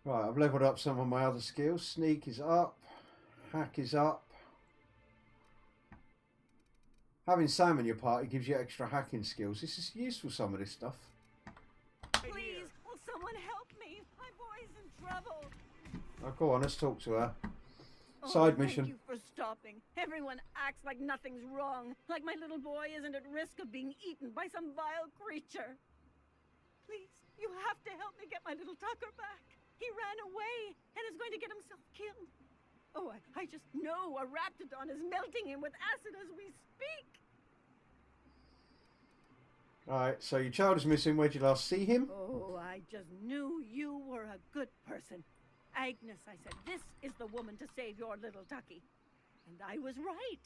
Right, I've leveled up some of my other skills. Sneak is up. Hack is up. Having Sam in your party gives you extra hacking skills. This is useful, some of this stuff. Please, will someone help me? My boy's in trouble. Oh, go on, let's talk to her. Oh, Side mission. Thank you for stopping. Everyone acts like nothing's wrong. Like my little boy isn't at risk of being eaten by some vile creature. Please, you have to help me get my little Tucker back. He ran away and is going to get himself killed. Oh, I just know a raptidon is melting him with acid as we speak. Alright, so your child is missing. Where'd you last see him? Oh, I just knew you were a good person. Agnes, I said, this is the woman to save your little Tucky. And I was right.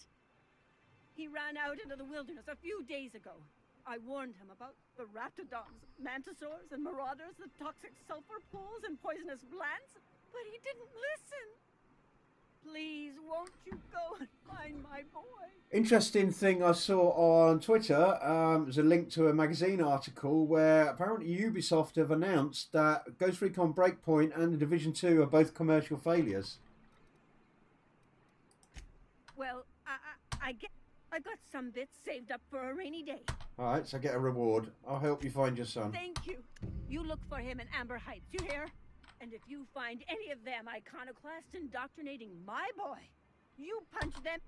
He ran out into the wilderness a few days ago. I warned him about the raptidons, mantisaurs, and marauders, the toxic sulfur pools, and poisonous plants, but he didn't listen. Please, won't you go and find my boy? Interesting thing I saw on Twitter, there's a link to a magazine article where apparently Ubisoft have announced that Ghost Recon Breakpoint and The Division 2 are both commercial failures. Well, I got some bits saved up for a rainy day. Alright, so get a reward. I'll help you find your son. Thank you. You look for him in Amber Heights, you hear? And if you find any of them iconoclasts indoctrinating my boy, you punch them.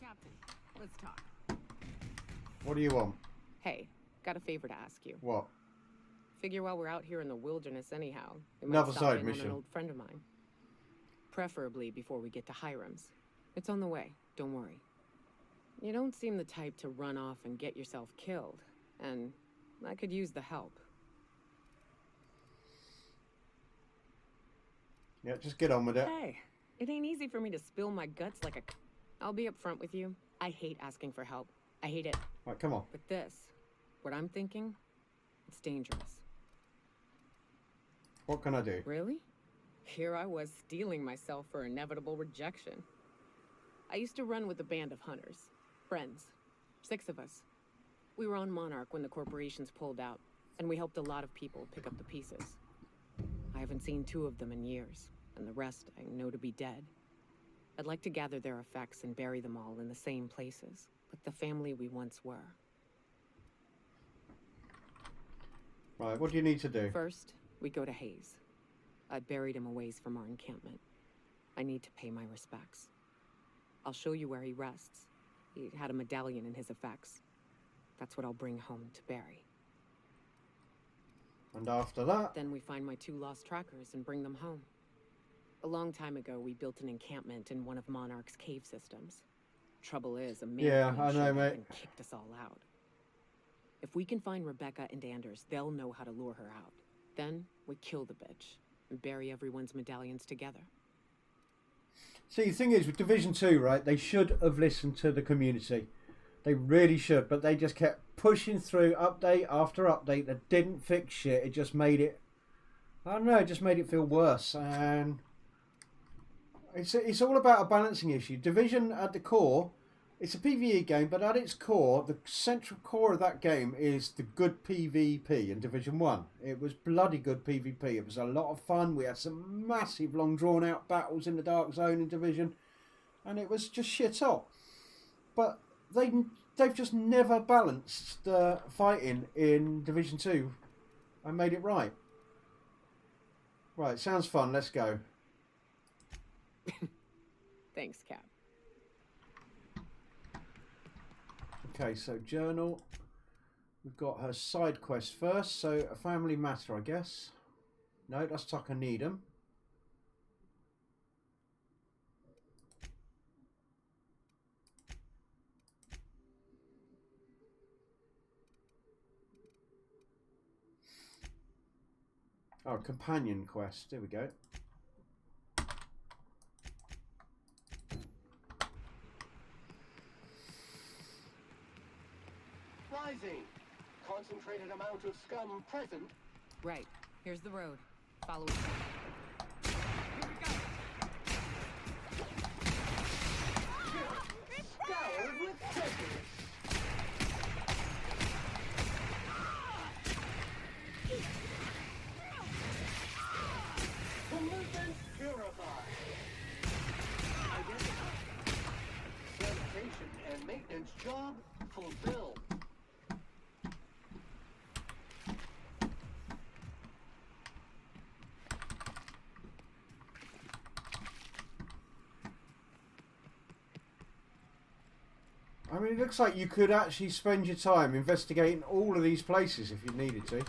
Captain, let's talk. What do you want? Hey, got a favor to ask you. What? Figure while we're out here in the wilderness anyhow, we Another might stop side in mission. on an old friend of mine. Preferably before we get to Hiram's. It's on the way, don't worry. You don't seem the type to run off and get yourself killed, and I could use the help. Yeah, just get on with it. Hey, it ain't easy for me to spill my guts like a... I'll be upfront with you. I hate asking for help. I hate it. Right, come on. But this, what I'm thinking, it's dangerous. What can I do? Really? Here I was steeling myself for inevitable rejection. I used to run with a band of hunters. Friends. 6 of us. We were on Monarch when the corporations pulled out, and we helped a lot of people pick up the pieces. I haven't seen 2 of them in years, and the rest I know to be dead. I'd like to gather their effects and bury them all in the same places, like the family we once were. Right, what do you need to do? First, we go to Hayes. I buried him a ways from our encampment. I need to pay my respects. I'll show you where he rests. He had a medallion in his effects. That's what I'll bring home to bury. And after that? Then we find my 2 lost trackers and bring them home. A long time ago, we built an encampment in one of Monarch's cave systems. Trouble is, a man I know, mate. and kicked us all out. If we can find Rebecca and Anders, they'll know how to lure her out. Then we kill the bitch and bury everyone's medallions together. See, the thing is, with Division 2, right, they should have listened to the community. They really should, but they just kept pushing through update after update that didn't fix shit. It just made it, I don't know, it just made it feel worse. And it's all about a balancing issue. Division at the core, it's a PvE game, but at its core, the central core of that game is the good PvP in Division 1. It was bloody good PvP. It was a lot of fun. We had some massive, long, drawn-out battles in the Dark Zone in Division. and it was just shit hot. But they've just never balanced the fighting in Division 2 and made it right. Right, sounds fun. Let's go. Thanks, Cap. Okay, so journal. We've got her side quest first. So a family matter, I guess. No, that's Tucker Needham. Oh, companion quest. There we go. Rising. Concentrated amount of scum present. Right. Here's the road. Follow it. Scoured with prejudice. Pollutants purified. Identified. Sanitation and maintenance job fulfilled. I mean, it looks like you could actually spend your time investigating all of these places if you needed to.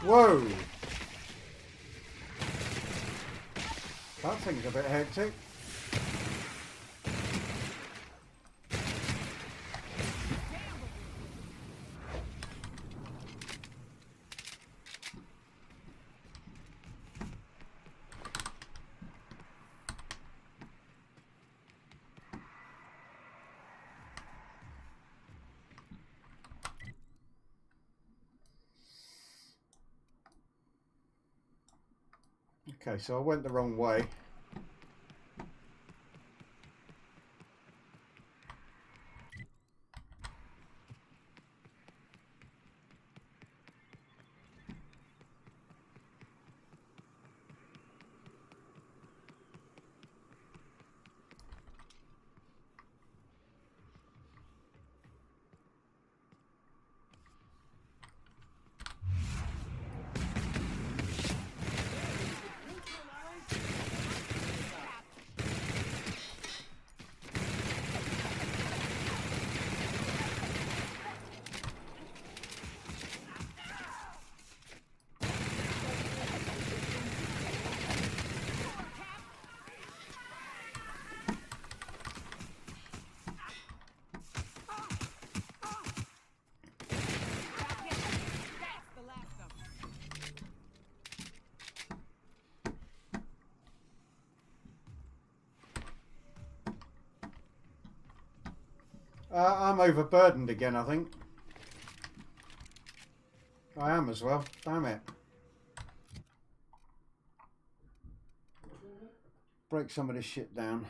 Whoa! That thing's a bit hectic. Okay, so I went the wrong way. I'm overburdened again, I think. I am as well. Damn it. Break some of this shit down.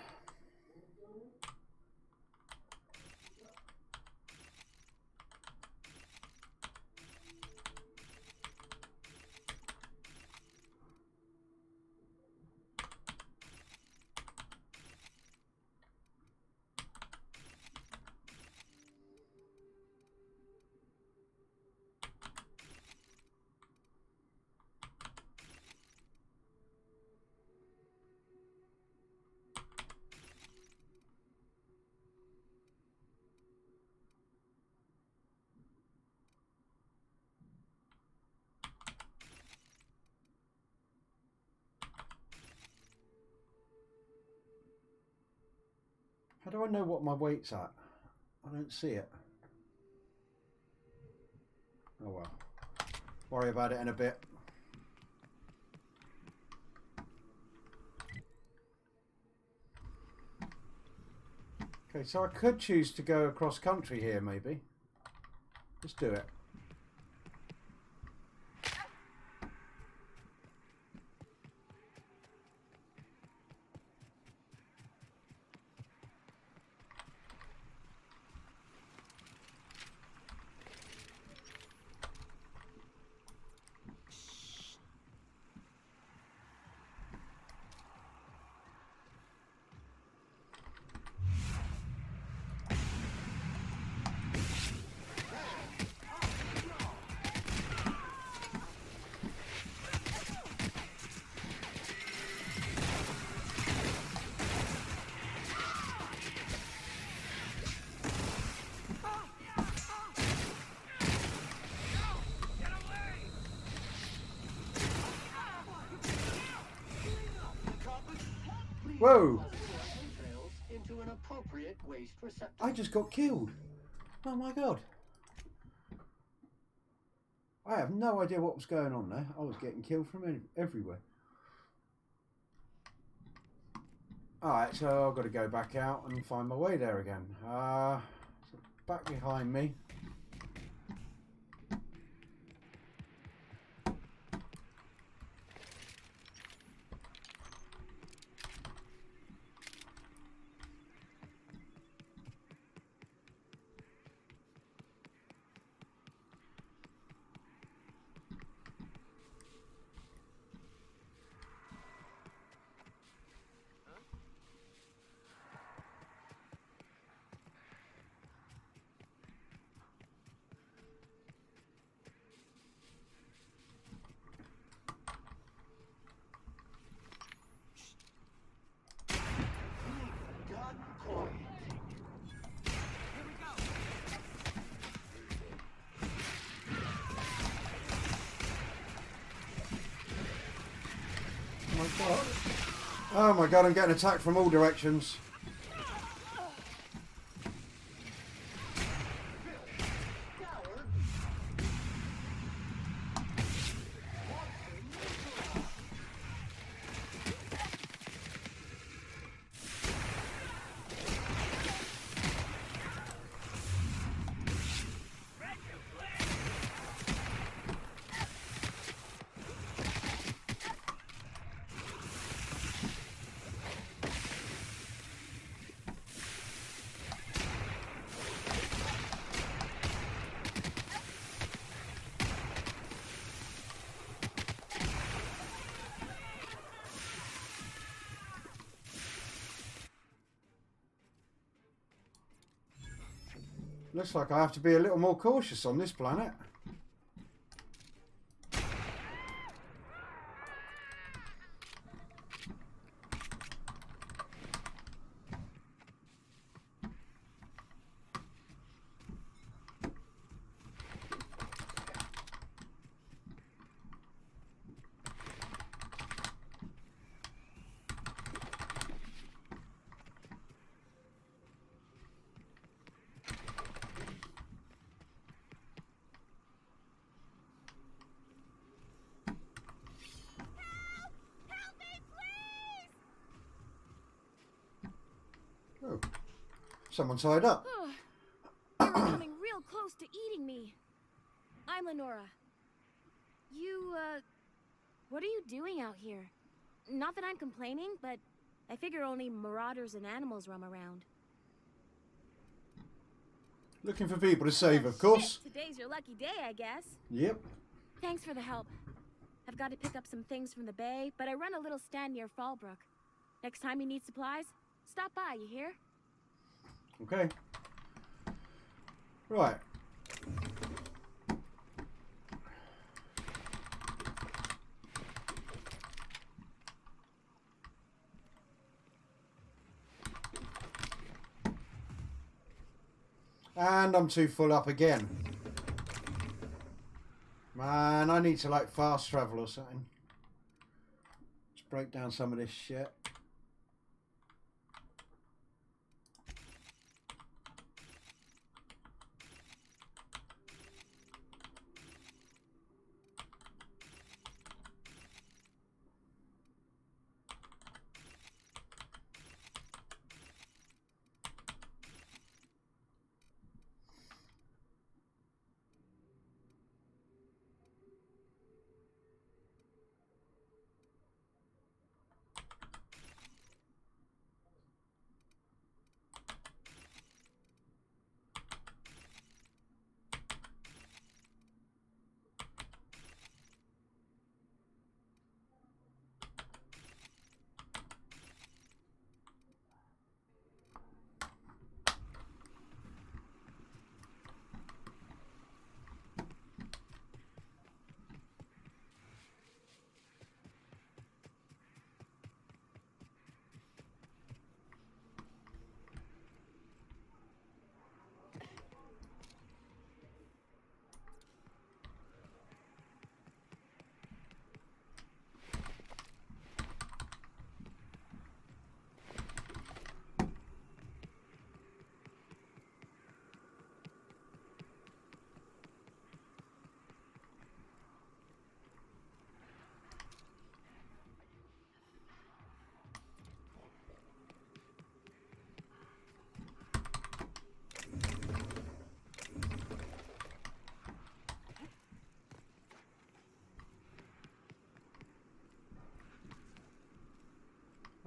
How do I know what my weight's at? I don't see it. Oh well. Worry about it in a bit. Okay, so I could choose to go across country here, maybe. Let's do it. Whoa! Into an appropriate waste receptacle. I just got killed. Oh my god. I have no idea what was going on there. I was getting killed from everywhere. Alright, so I've got to go back out and find my way there again. So back behind me. Oh my god, I'm getting attacked from all directions. Looks like I have to be a little more cautious on this planet. Oh, someone tied up. You're coming real close to eating me. I'm Lenora. You, what are you doing out here? Not that I'm complaining, but I figure only marauders and animals roam around. Looking for people to save, of course. Shit, today's your lucky day, I guess. Yep. Thanks for the help. I've got to pick up some things from the bay, but I run a little stand near Fallbrook. Next time you need supplies, stop by, you hear? Okay. Right. And I'm too full up again. Man, I need to like fast travel or something. Let's break down some of this shit.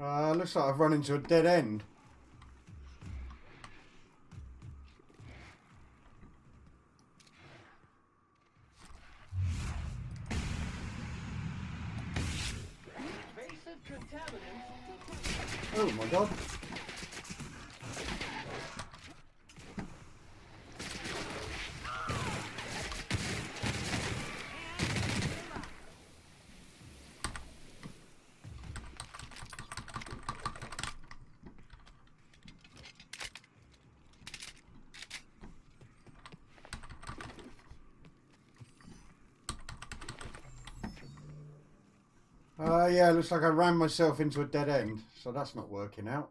Looks like I've run into a dead end. Oh my god. Yeah, looks like I ran myself into a dead end, so that's not working out.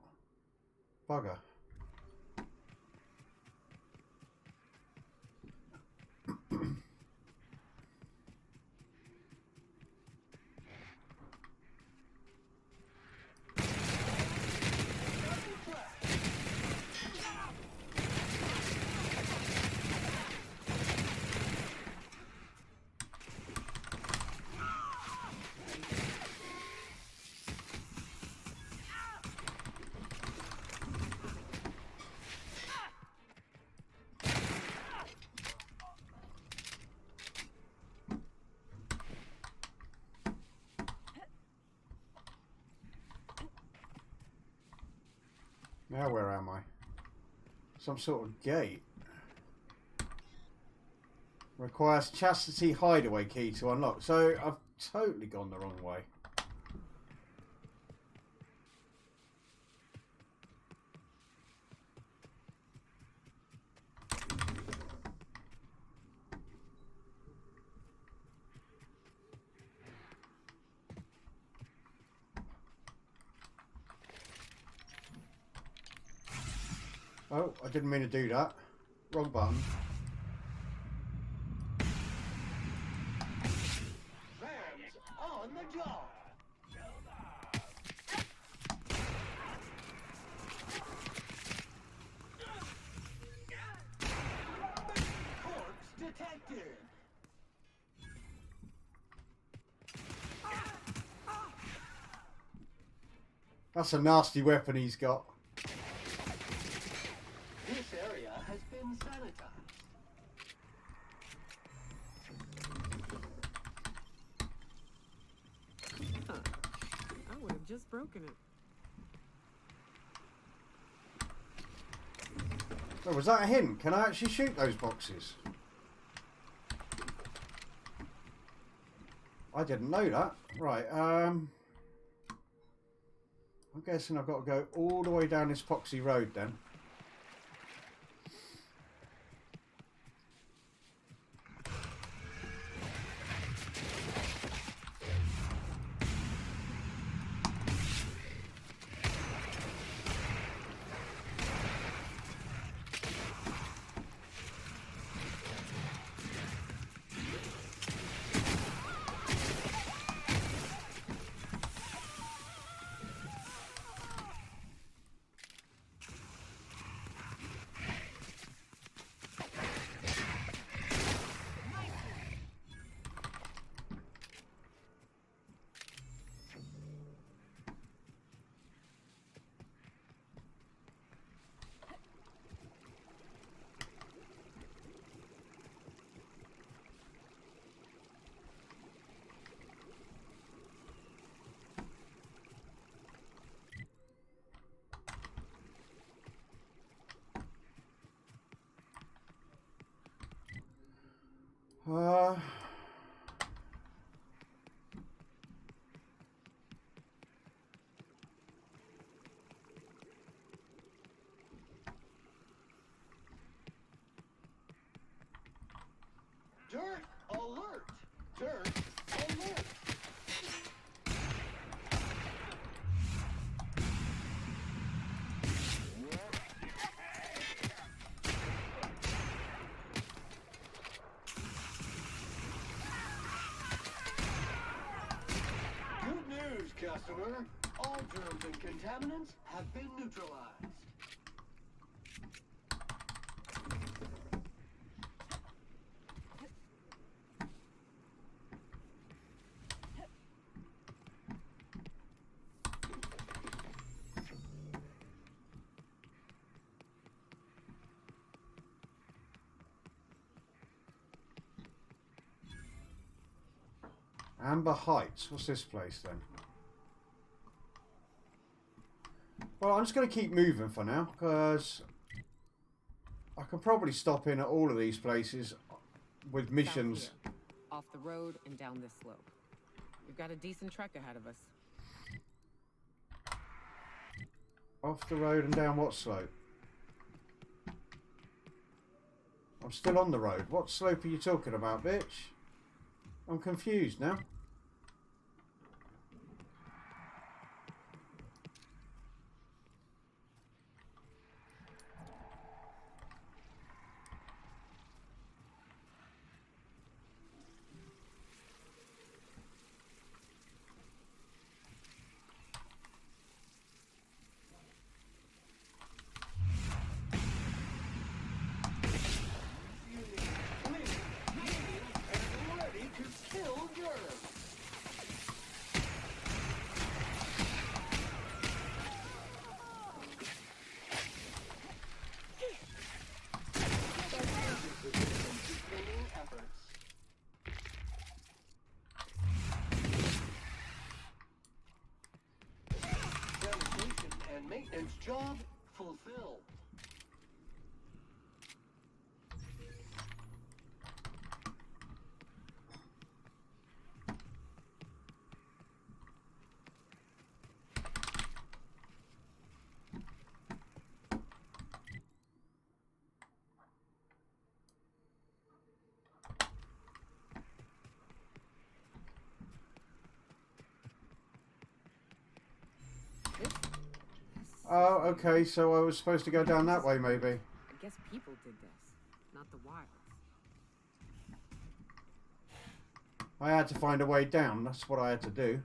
Bugger. Now where am I? Some sort of gate. Requires chastity hideaway key to unlock. So I've totally gone the wrong way. Oh, I didn't mean to do that. Wrong button. Sam's on the job. Corpse detected. That's a nasty weapon he's got. This area has been sanitized. Huh. I would have just broken it. Oh, was that a hint? Can I actually shoot those boxes? I didn't know that. Right, I'm guessing I've got to go all the way down this poxy road then. Dirt alert! Dirt alert! Good news, customer. All germs and contaminants have been neutralized. Amber Heights. What's this place then? Well, I'm just going to keep moving for now, because I can probably stop in at all of these places with missions. South here, off the road and down this slope. We've got a decent trek ahead of us. Off the road and down what slope? I'm still on the road. What slope are you talking about, bitch? I'm confused now. Maintenance job fulfilled. Oh, okay, so I was supposed to go down that way, maybe. I guess people did this, not the wilds. I had to find a way down, that's what I had to do.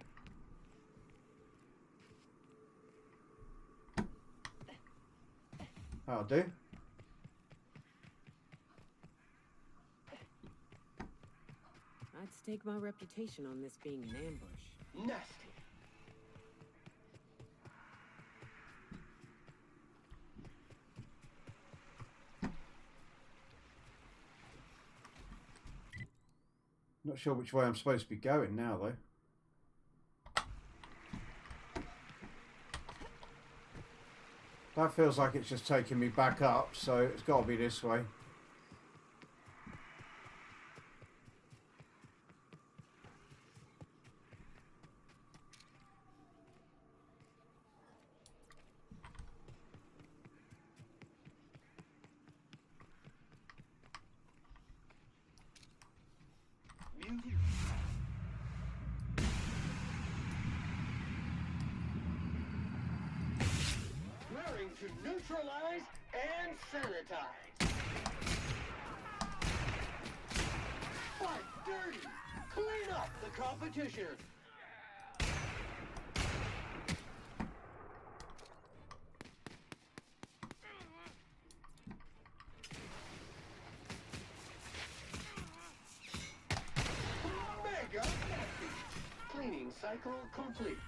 That'll do. I'd stake my reputation on this being an ambush. Nasty. Not sure which way I'm supposed to be going now, though. That feels like it's just taking me back up, so it's got to be this way. Raring to neutralize and sanitize. Fight dirty. Clean up the competition. Mega nasty. Cleaning cycle complete.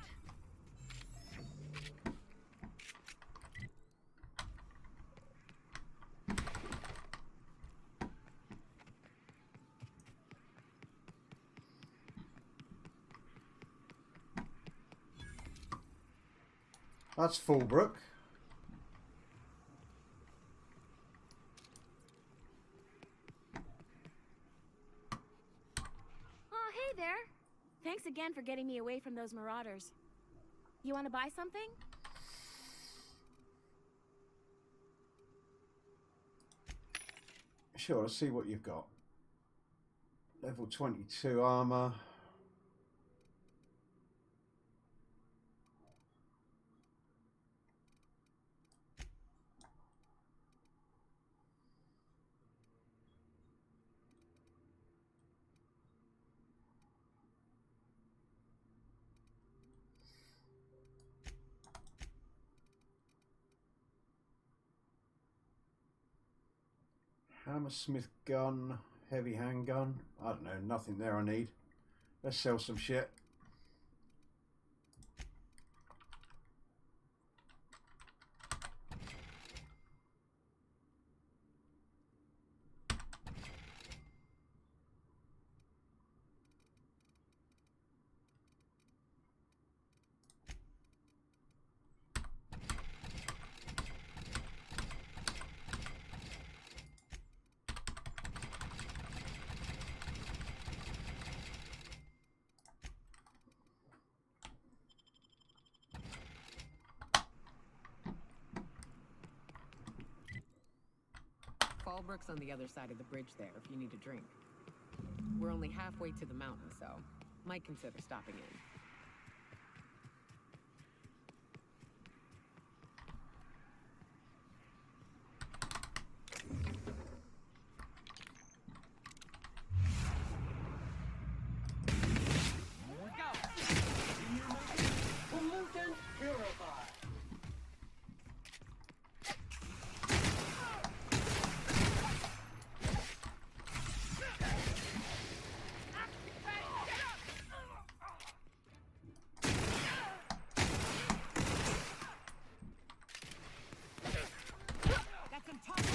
That's Fallbrook. Oh, hey there. Thanks again for getting me away from those marauders. You want to buy something? Sure, let's see what you've got. Level 22 armor. Hammersmith gun, heavy handgun. I don't know, nothing there I need. Let's sell some shit. Fallbrook's on the other side of the bridge there if you need a drink. We're only halfway to the mountain, so might consider stopping in. Pollutant purified. That's intolerable.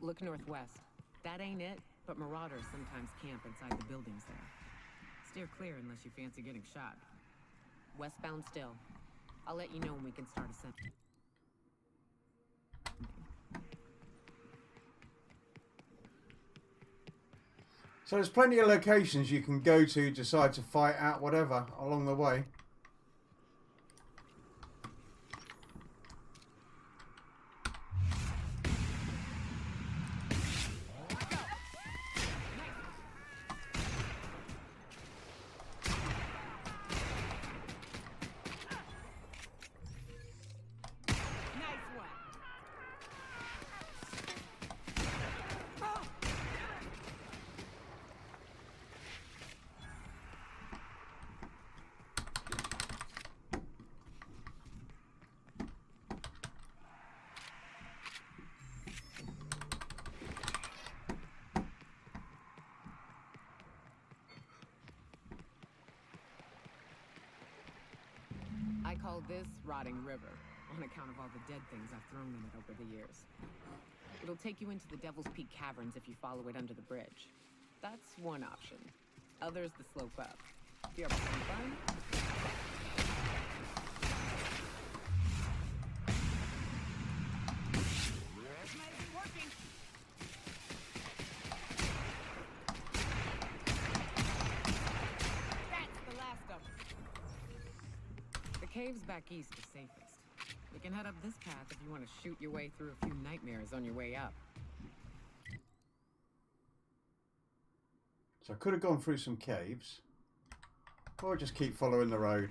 Look northwest. That ain't it, but marauders sometimes camp inside the buildings there. Steer clear unless you fancy getting shot. Westbound still. I'll let you know when we can start ascending. So there's plenty of locations you can go to, decide to fight at, whatever, along the way. I call this Rotting River, on account of all the dead things I've thrown in it over the years. It'll take you into the Devil's Peak Caverns if you follow it under the bridge. That's one option. Others the slope up. If you're up for some fun, caves back east are safest. You can head up this path if you want to shoot your way through a few nightmares on your way up. So I could have gone through some caves, or just keep following the road.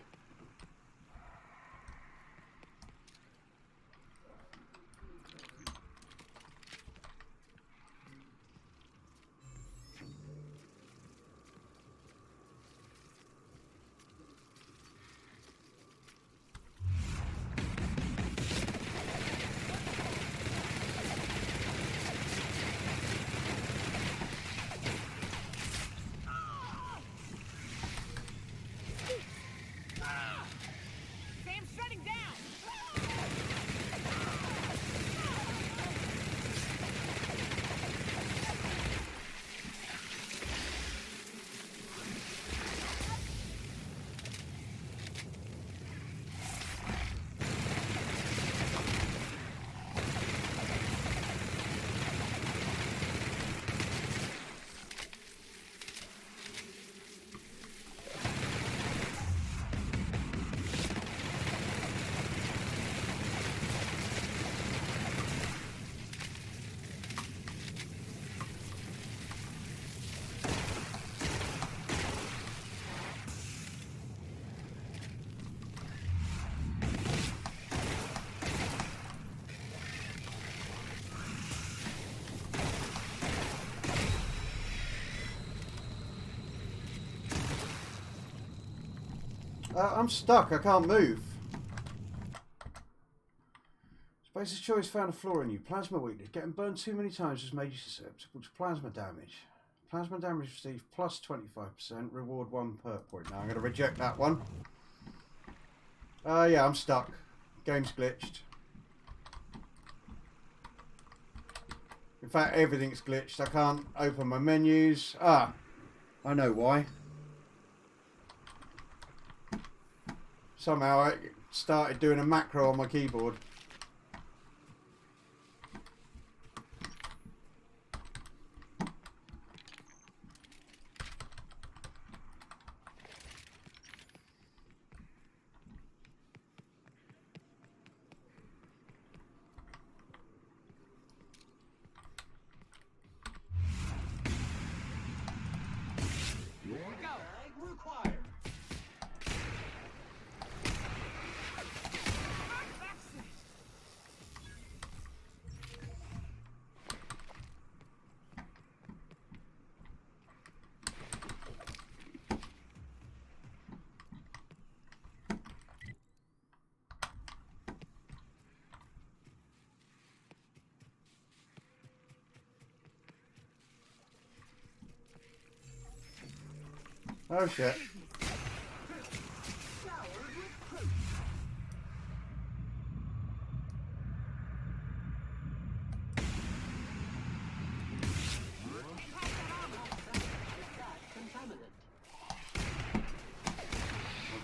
I'm stuck, I can't move. Space's choice found a flaw in you. Plasma weakness. Getting burned too many times has made you susceptible to plasma damage. Plasma damage received plus 25%. Reward 1 perk point. Now I'm going to reject that one. Yeah, I'm stuck. Game's glitched. In fact, everything's glitched. I can't open my menus. Ah, I know why. Somehow I started doing a macro on my keyboard. Oh shit.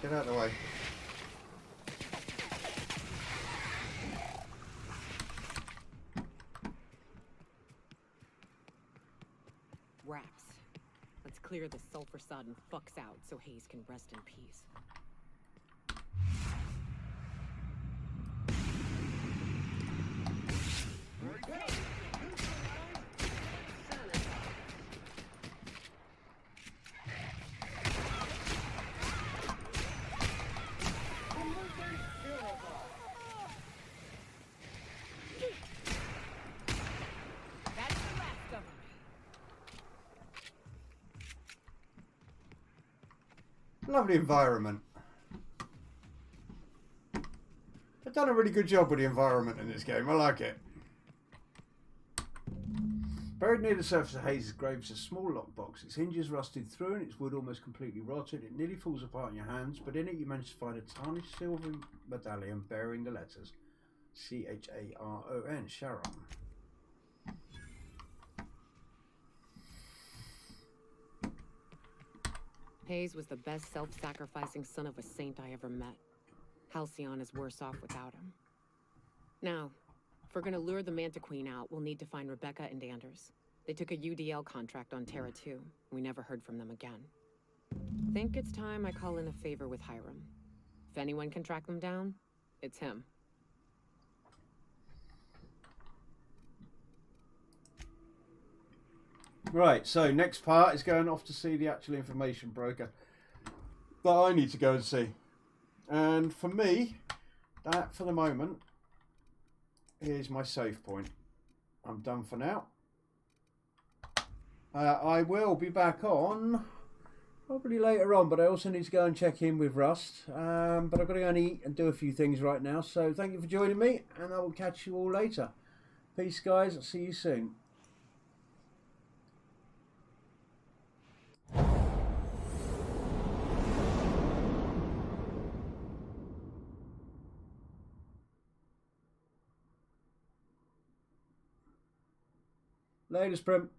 Get out of the way. Raps. Let's clear the sulfur-sodden fucks out so Hayes can rest in peace. Lovely environment. They've done a really good job with the environment in this game. I like it. Buried near the surface of Hayes' grave is a small lockbox. Its hinges rusted through and its wood almost completely rotted. It nearly falls apart in your hands, but in it you manage to find a tarnished silver medallion bearing the letters C-H-A-R-O-N, Sharon. Hayes was the best self-sacrificing son of a saint I ever met. Halcyon is worse off without him. Now, if we're gonna lure the Manta Queen out, we'll need to find Rebecca and Anders. They took a UDL contract on Terra 2. We never heard from them again. Think it's time I call in a favor with Hiram. If anyone can track them down, it's him. Right, so next part is going off to see the actual information broker that I need to go and see. And for me, that for the moment is my save point. I'm done for now. I will be back on probably later on, but I also need to go and check in with Rust. But I've got to go and eat and do a few things right now. So thank you for joining me, and I will catch you all later. Peace, guys. I'll see you soon. Latest, Prim.